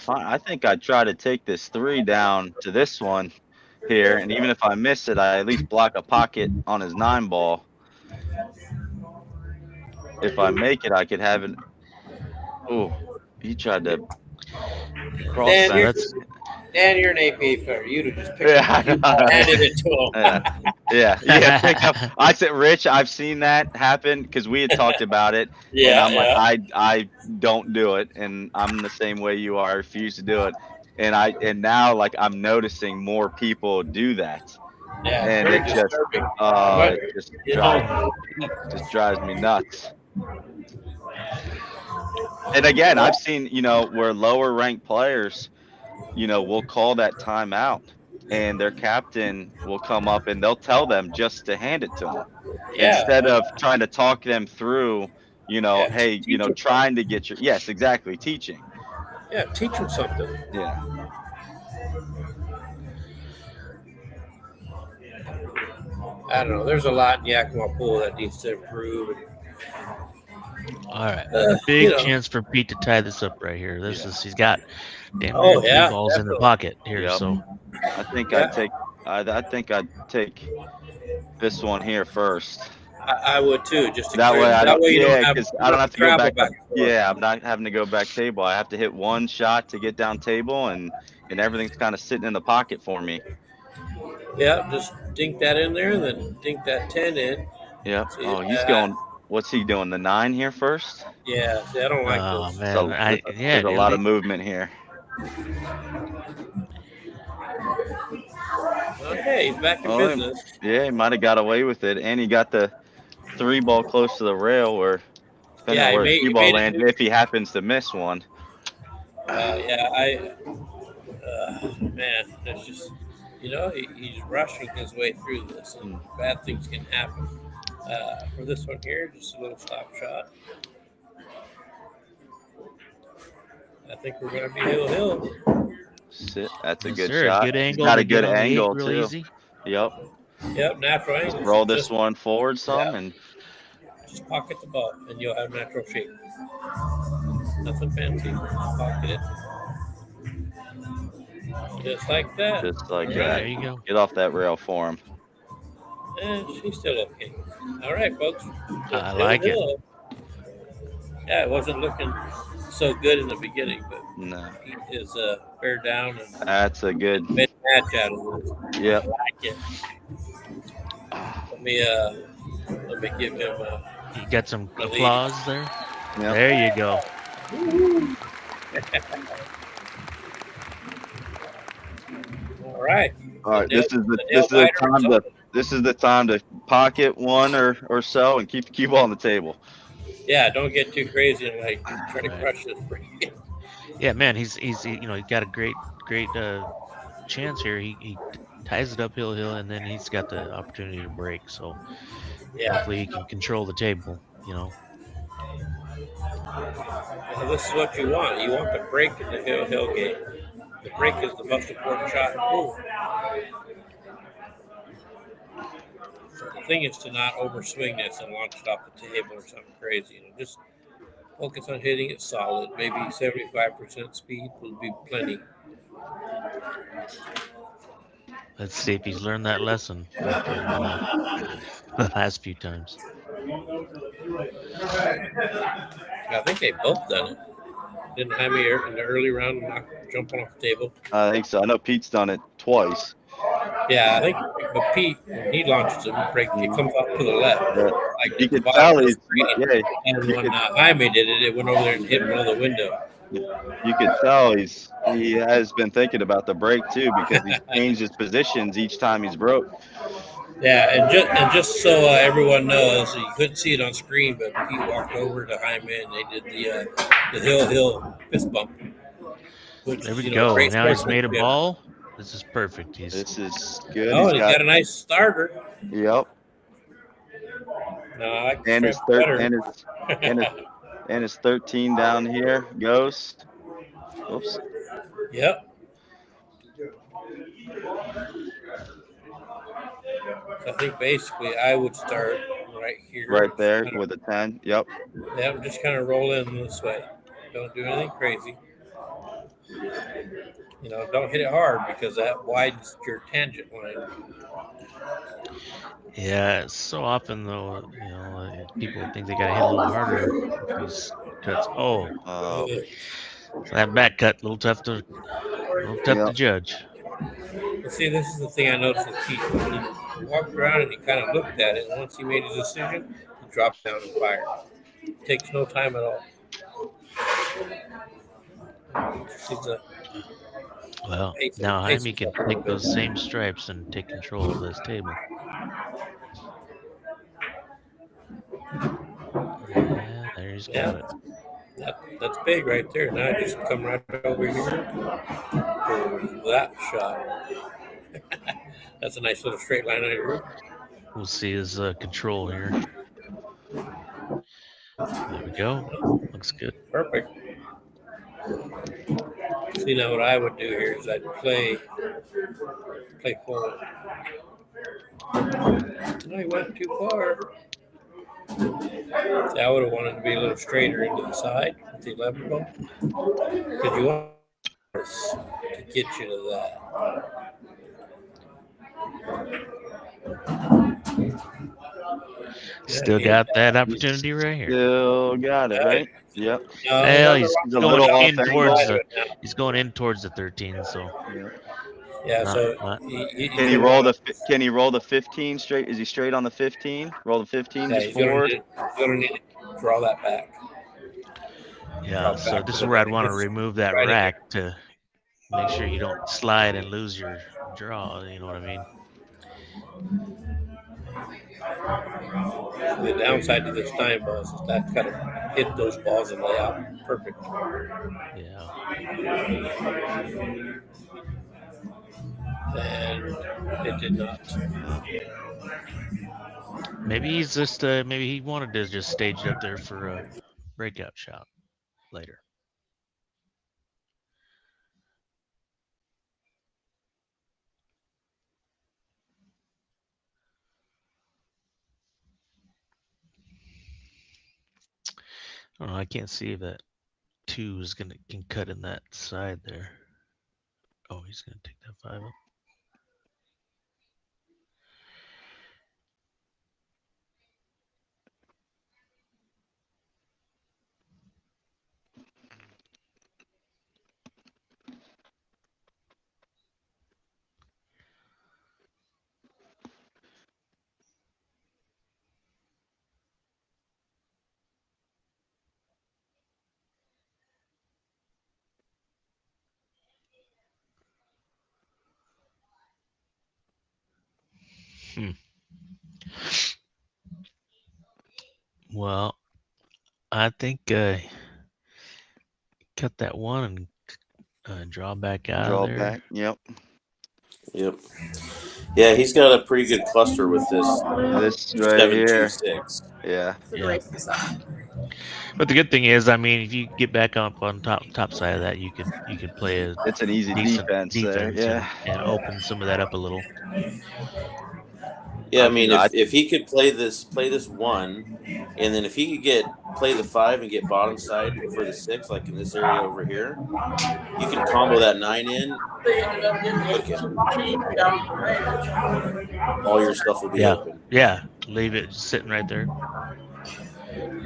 I think I try to take this 3 down to this one here, and even if I miss it, I at least block a pocket on his 9 ball. If I make it, I could have it. Oh, he tried to cross that. Dan, you're an AP player. You'd have just picked it up and handed it to him. Yeah. Pick up. I said, Rich, I've seen that happen because we had talked about it. Yeah. And I'm like, I don't do it, and I'm the same way you are. I refuse to do it, and now like I'm noticing more people do that. Yeah, and it just drives me nuts. And again, I've seen where lower ranked players will call that timeout, and their captain will come up and they'll tell them just to hand it to them instead of trying to talk them through. Hey, trying to get your exactly teaching. Yeah, teach them something. Yeah. I don't know. There's a lot in Yakima Pool that needs to improve. All right, big chance for Pete to tie this up right here. He's got damn near 3 balls in the pocket here. Yep. So I think I'd take this one here first. I would too, just to that way. I don't have to go back. I'm not having to go back table. I have to hit one shot to get down table, and everything's kind of sitting in the pocket for me. Yeah, just dink that in there, and then dink that 10 in. Yep. He's going. What's he doing? The 9 here first? Yeah. See, I don't like those. Man. So there's a lot of movement here. Okay, he's back in business. Yeah, he might have got away with it, and he got the 3 ball close to the rail, or depending on where the 3 ball landed, if he happens to miss one. Man, that's just he's rushing his way through this, and bad things can happen. For this one here, just a little stop shot. I think we're going to be hill. That's a good shot. Good angle. Got a good angle too. Easy. Yep, natural angle. Just roll this one forward some and just pocket the ball, and you'll have natural shape. Nothing fancy. Pocket it. Just like that. Just like that. There you go. Get off that rail for him. And she's still okay. All right, folks. I like it. Yeah, it wasn't looking so good in the beginning, but no, Pete is bear down. And that's a good mid match out of this. Yep. I like it. Let me give him You got some the lead. applause there. Yep. There you go. All right. All right. Nail This biter is the time to pocket one or so and keep the cue ball on the table. Yeah, don't get too crazy and like try to Right. crush this break. Yeah, man, he's he got a great chance here. He ties it uphill hill, and then he's got the opportunity to break. So Yeah. hopefully he can control the table. Well, this is what you want. You want the break in the hill game. The break is the most important shot in pool. So the thing is to not overswing this and launch it off the table or something crazy. Just focus on hitting it solid. Maybe 75% speed will be plenty. Let's see if he's learned that lesson after the last few times. I think they both done it. Didn't Jaime in the early round jumping off the table? I think so. I know Pete's done it twice. Yeah, I think. But Pete, when he launches it, it comes off to the left. Yeah. Like You at the could bottom tell of the he's screen. And when Jaime did it, it went over there and hit another window. You could tell he has been thinking about the break too, because he's changed his positions each time he's broke. Yeah, and just so everyone knows, you couldn't see it on screen, but Pete walked over to Jaime and they did the hill fist bump. Which There we is, go. great Now he's made a sportsmanship. ball. This is perfect. This is good. Oh, he's got a nice starter. Yep. No, I like And the his stripe better. and his 13 down here goes. Oops. Yep. So I think basically I would start right here. Right there with a 10. Yep. Yeah, just kind of roll in this way. Don't do anything crazy. Don't hit it hard because that widens your tangent line. Yeah, so often though, people think they gotta hit a little harder with these cuts. Oh, Oh. so that back cut, a little tough to judge. See, this is the thing I noticed with Pete. He walked around and he kind of looked at it, and once he made his decision, he dropped down and fired. It takes no time at all. Well, now Jaime can take those same stripes and take control of this table. Yeah, there he's got it. That's big right there. Now I just come right over here for that shot. That's a nice little straight line on your roof. We'll see his control here. There we go. Looks good. Perfect. See, now what I would do here is I'd play forward. No, he went too far. See, I would have wanted to be a little straighter into the side with the 11 ball. Because you want to get you to that. Still got that opportunity right here. Still got it, right? Yep. Well, he's going in towards the 13, so. Yeah, can he roll the 15 straight? Is he straight on the 15? Roll the 15 just forward. He's gonna need to draw that back. Yeah, so this is where I'd want to remove that rack to make sure you don't slide and lose your draw, you know what I mean? The downside to this time ball is that's got to hit those balls and lay out perfect. Yeah. And it did not. Maybe he's just maybe he wanted to just stage it up there for a breakout shot later. I don't know. I can't see if that 2 is can cut in that side there. Oh, he's gonna take that 5 up. Well, I think cut that one and draw back out Draw of there. back. Yep. Yep. Yeah, he's got a pretty good cluster with this This right here. 726. Yeah. Yeah. But the good thing is, I mean, if you get back up on top side of that, you could play a It's an easy decent defense there. Yeah. and open some of that up a little. Yeah, I mean, if he could play this one, and then if he could play the 5 and get bottom side for the 6, like in this area over here, you can combo that 9 in. All your stuff will be open. Yeah, leave it sitting right there.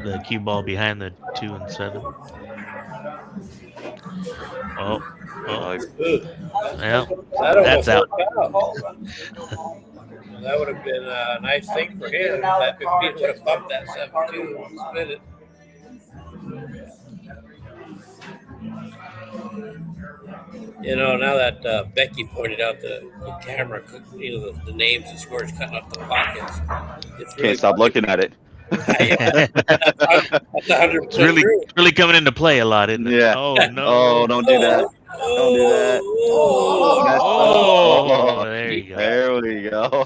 The cue ball behind the 2 and 7. Oh, yeah, that's out. That would have been a nice thing for him. That 15 would have bumped that 7-2 and split it. You know, now that Becky pointed out the camera, you know, the names and scores cutting up the pockets. It's really Can't stop looking at it. That's 100% It's true. really coming into play a lot, isn't it? Yeah. Oh no! Oh, don't do that. Don't do that. Oh, there you go. There we go.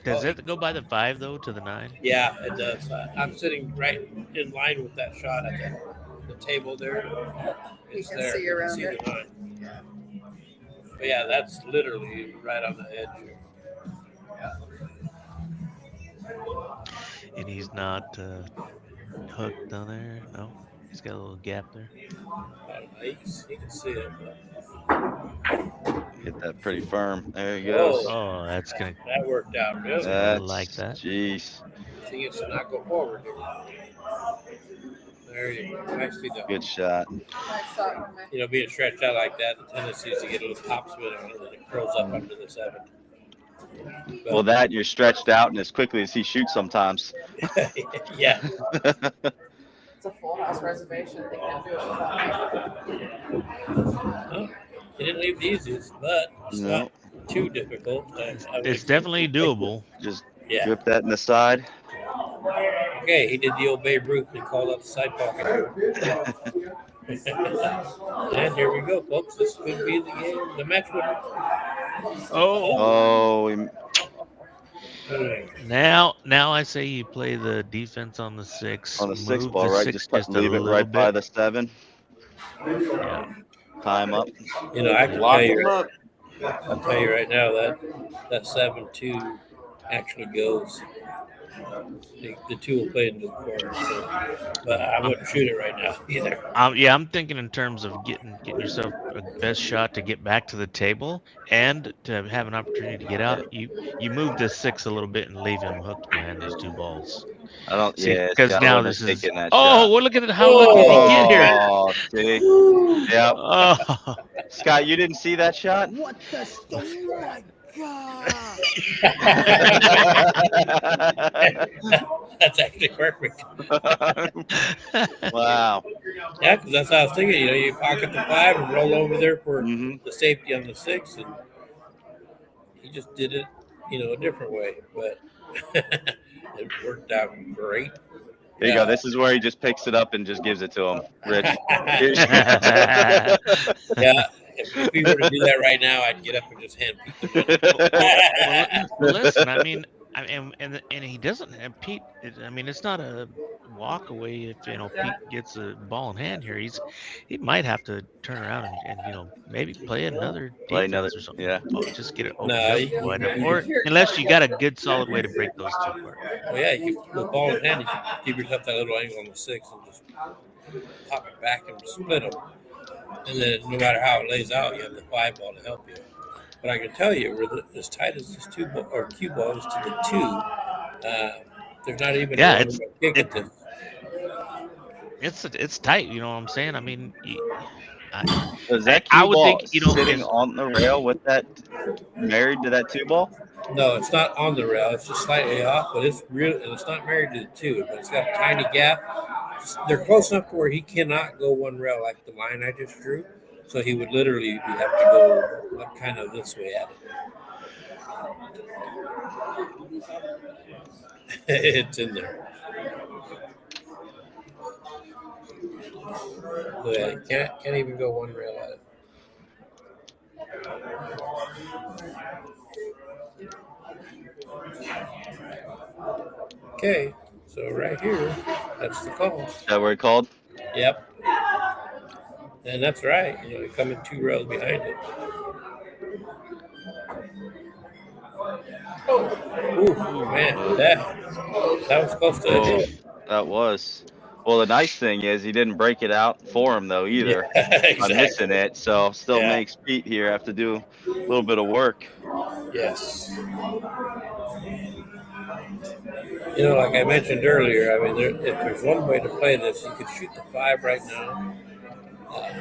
Does it go by the 5 though to the 9? Yeah, it does. I'm sitting right in line with that shot at the table there. It's can there. see around You it. can see the line. But yeah, that's literally right on the edge here. And he's not hooked on there. No, he's got a little gap there. You can see it. Hit that pretty firm. There he goes. Oh, that's gonna. That worked out really. That's, like that. Jeez. See, it's to not go forward here. There you go. Nicely done. Good shot. Nice shot, man. You know, being stretched out like that, the tendency is to get a little topspin on it and it curls up under the 7. But, Well, that you're stretched out and as quickly as he shoots sometimes. yeah. It's a full house reservation. They can't do it without Well, he didn't leave the easiest, but it's No. not too difficult. It's definitely doable. Just Yeah. grip that in the side. Okay, he did the old Babe Ruth and called up the side pocket. And here we go, folks. This could be the game, the match winner. Oh, Now I say you play the defense on the 6. on the 6 move ball, the right? 6 Just a leave it little right by bit. the 7. Yeah. Tie him up. You know, I can Lock tell him you, up. I'll tell you right now that 7-2 actually goes. The 2 will play into the corner, so, but I wouldn't shoot it right now either. I'm thinking in terms of getting yourself a best shot to get back to the table and to have an opportunity to get out. You move the 6 a little bit and leave him hooked behind those 2 balls. I don't. See, Yeah, because Scott now wouldn't this have is. taken that Oh, shot. well, look at how lucky he get here. Oh, see. Yep. Oh, Scott, you didn't see that shot? What the stone? Oh my God. That's actually perfect. Wow. Yeah, because that's how I was thinking. You know, you pocket the 5 and roll over there for Mhm. the safety on the 6, and he just did it, you know, a different way. But it worked out great. There you go. This is where he just picks it up and just gives it to him. Rich. Yeah, if we were to do that right now, I'd get up and just hand Pete the well, listen. I mean, and he doesn't have Pete. I mean, it's not a walk away if Pete gets a ball in hand here. He might have to turn around and maybe play another defense or something. Yeah. Oh, just get it open No, or unless you got a good solid way to break those 2 apart. Well, yeah, you can, with ball in hand, you can give yourself that little angle on the 6 and just pop it back and split them. And then no matter how it lays out, you have the 5 ball to help you. But I can tell you, we're as tight as this 2 ball, or cue ball is to the 2. There's not even Yeah, a kick at this. It's tight. You know what I'm saying? I mean, Is that I cue would ball think, sitting on the rail with that married to that 2 ball? No, it's not on the rail. It's just slightly off, but it's real, and it's not married to the 2. But it's got a tiny gap. They're close enough to where he cannot go one rail like the line I just drew. So he would literally have to go kind of this way at it. It's in there. Yeah, can't even go one rail at it. Okay, so right here, that's the call. Is that where it called? Yep. And that's right. You know, you come in 2 rails behind it. Ooh, man, that was close to a hit. That was. Well, the nice thing is he didn't break it out for him though either. Yeah, exactly. I'm missing it, so still Yeah. makes Pete here have to do a little bit of work. Yes. You know, like I mentioned earlier, I mean, if there's one way to play this, you could shoot the 5 right now,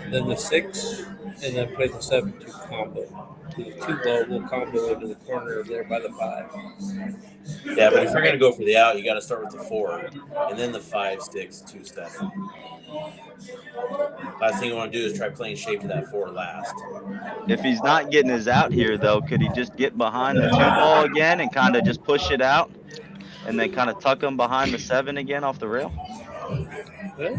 then the 6, and then play the 7-2 combo. The 2 low will combo into the corner there by the 5. Yeah, but if you're gonna go for the out, you got to start with the 4, and then the 5, 6, 2, 7. Last thing you want to do is try playing shape to that 4 last. If he's not getting his out here though, could he just get behind the 2 ball again and kind of just push it out, and then kind of tuck him behind the 7 again off the rail? Well,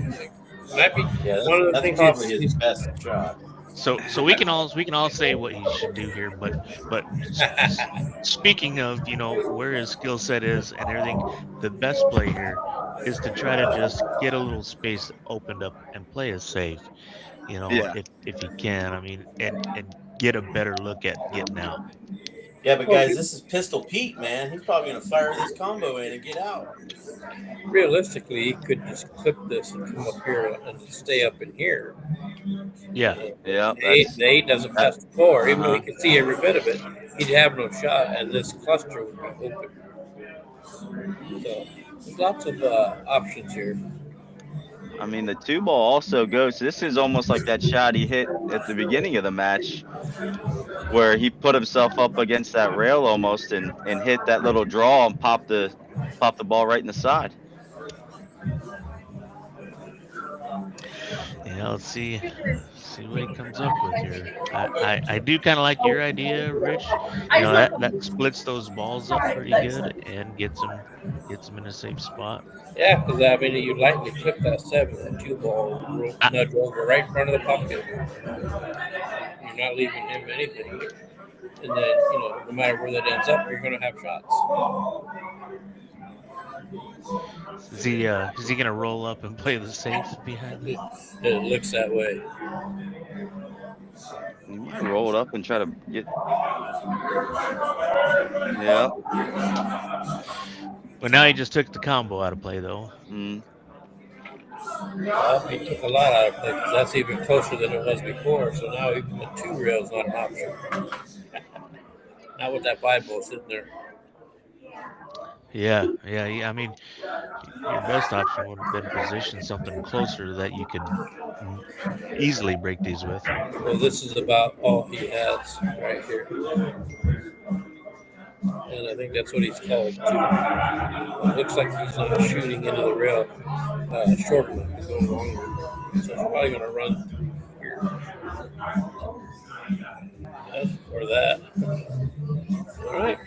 might be Yeah, one of the that's things probably he's his best shot. So we can all say what he should do here, but speaking of, you know, where his skill set is and everything, the best play here is to try to just get a little space opened up and play it safe. You know, Yeah. if you can, I mean, and get a better look at getting out. Yeah, but guys, this is Pistol Pete, man. He's probably gonna fire this combo in and get out. realistically, he could just clip this and come up here and stay up in here. Yeah. Yeah. The 8 doesn't pass the 4. Even though he Uh-huh. can see every bit of it, he'd have no shot, and this cluster would be open. So there's lots of options here. I mean, the 2 ball also goes. This is almost like that shot he hit at the beginning of the match, where he put himself up against that rail almost and hit that little draw and popped the ball right in the side. Yeah, let's see what he comes up with here. I do kind of like your idea, Rich. You know, that splits those balls up pretty good and gets them in a safe spot. Yeah, because I mean, you lightly clip that 7, that 2 ball, nudge over right in front of the pocket. You're not leaving him anything. And then, you know, no matter where that ends up, you're going to have shots. Is he gonna roll up and play the safe behind it? It looks that way. He might roll it up and try to get. Yeah. But now he just took the combo out of play, though. Well, he took a lot out of play because that's even closer than it was before. So now even the 2 rail's not an option. Not with that 5 ball sitting there. Yeah. I mean, your best option would have been position something closer that you could easily break these with. Well, this is about all he has right here. And I think that's what he's called, too. It looks like he's not shooting into the rail short enough. He's going longer. So he's probably going to run through here. Or that. All right.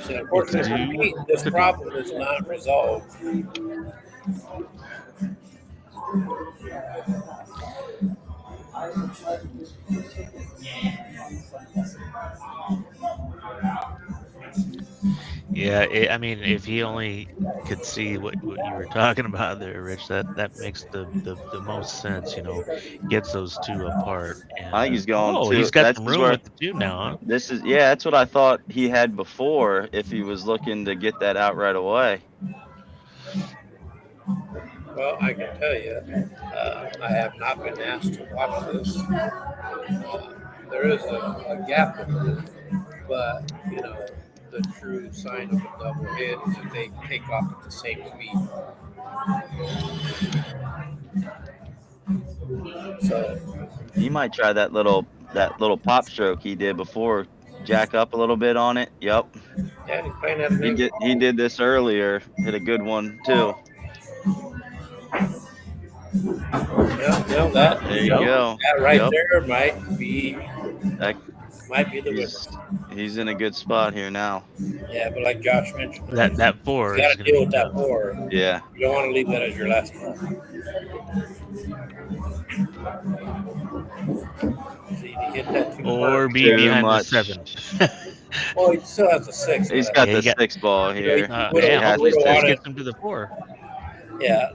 So unfortunately, this problem is not resolved. Yeah, I mean, if he only could see what you were talking about there, Rich, that makes the most sense. You know, gets those 2 apart. And, I think he's going. Oh, to, he's got that's some room where, with the 2 now, huh? This is that's what I thought he had before. If he was looking to get that out right away. Well, I can tell you, I have not been asked to watch this. There is a gap in it, but you know, the true sign of a double hit is if they take off at the same speed. So He might try that little pop stroke he did before. Jack up a little bit on it. Yep. yeah, he's playing that. He did this earlier. Hit a good one too. Yeah, that There you go. that right Yep. there might be That, the he's winner. he's in a good spot here now. Yeah, but like Josh mentioned, That you 4 got is to going to deal be with that tough. 4. Yeah. You don't want to leave that as your last ball. See, you hit that too Or hard. be Too behind the much. 7. Well, he still has the 6. He's Left. got Yeah, the you got. 6 ball You know, here. would He Yeah, have has the hopefully this 6. gets him to the 4. yeah,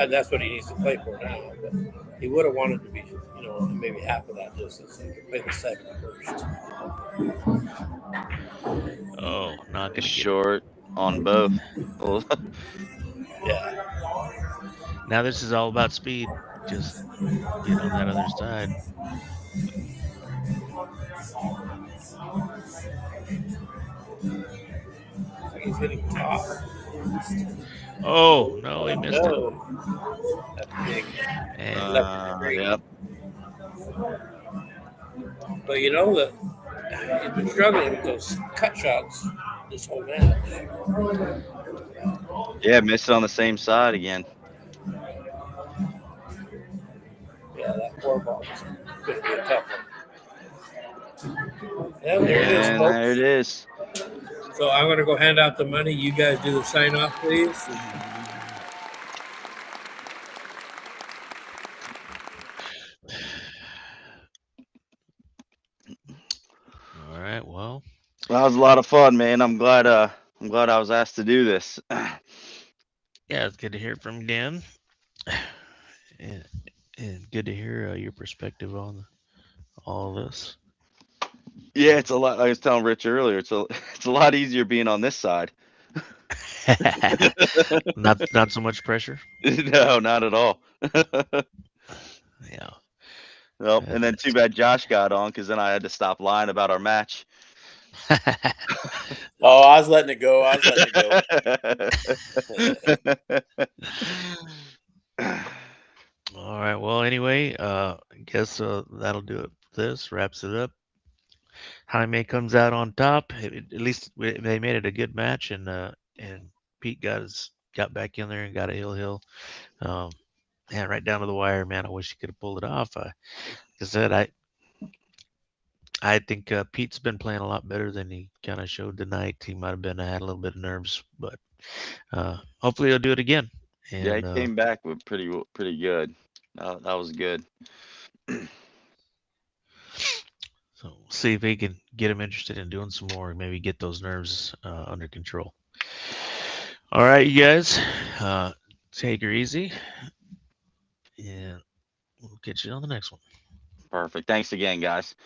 that's what he needs to play for now. But he would have wanted to be, maybe half of that distance. So he could play the 7 first. Oh, not going to get it. Short on both. Well, Yeah. Now this is all about speed. Just get on that other side. He's hitting top. Oh, no, he missed it. No. That's big. And yep. But you know that he's been struggling with those cut shots this whole match. Yeah, missed it on the same side again. Yeah, that 4 ball is going to be a tough one. Yeah, there it is, And folks. there it is. So I'm going to go hand out the money. You guys do the sign off, please. all right, well, That was a lot of fun, man. I'm glad I was asked to do this. yeah, it's good to hear from Dan. And good to hear your perspective on all this. Yeah, it's a lot. I was telling Rich earlier, it's a lot easier being on this side. not so much pressure. No, not at all. Yeah. Well, and then too bad Josh got on, because then I had to stop lying about our match. Oh, I was letting it go. All right. Well, anyway, I guess that'll do it. This wraps it up. Jaime comes out on top. At least they made it a good match, and Pete got back in there and got a hill. Yeah, right down to the wire, man. I wish he could have pulled it off. Like I said, I think Pete's been playing a lot better than he kind of showed tonight. He might have had a little bit of nerves, but hopefully he'll do it again. And, Yeah, he came back with pretty good. That was good. So we'll see if he can get him interested in doing some more, maybe get those nerves under control. All right, you guys, take her easy, and we'll catch you on the next one. Perfect. Thanks again, guys.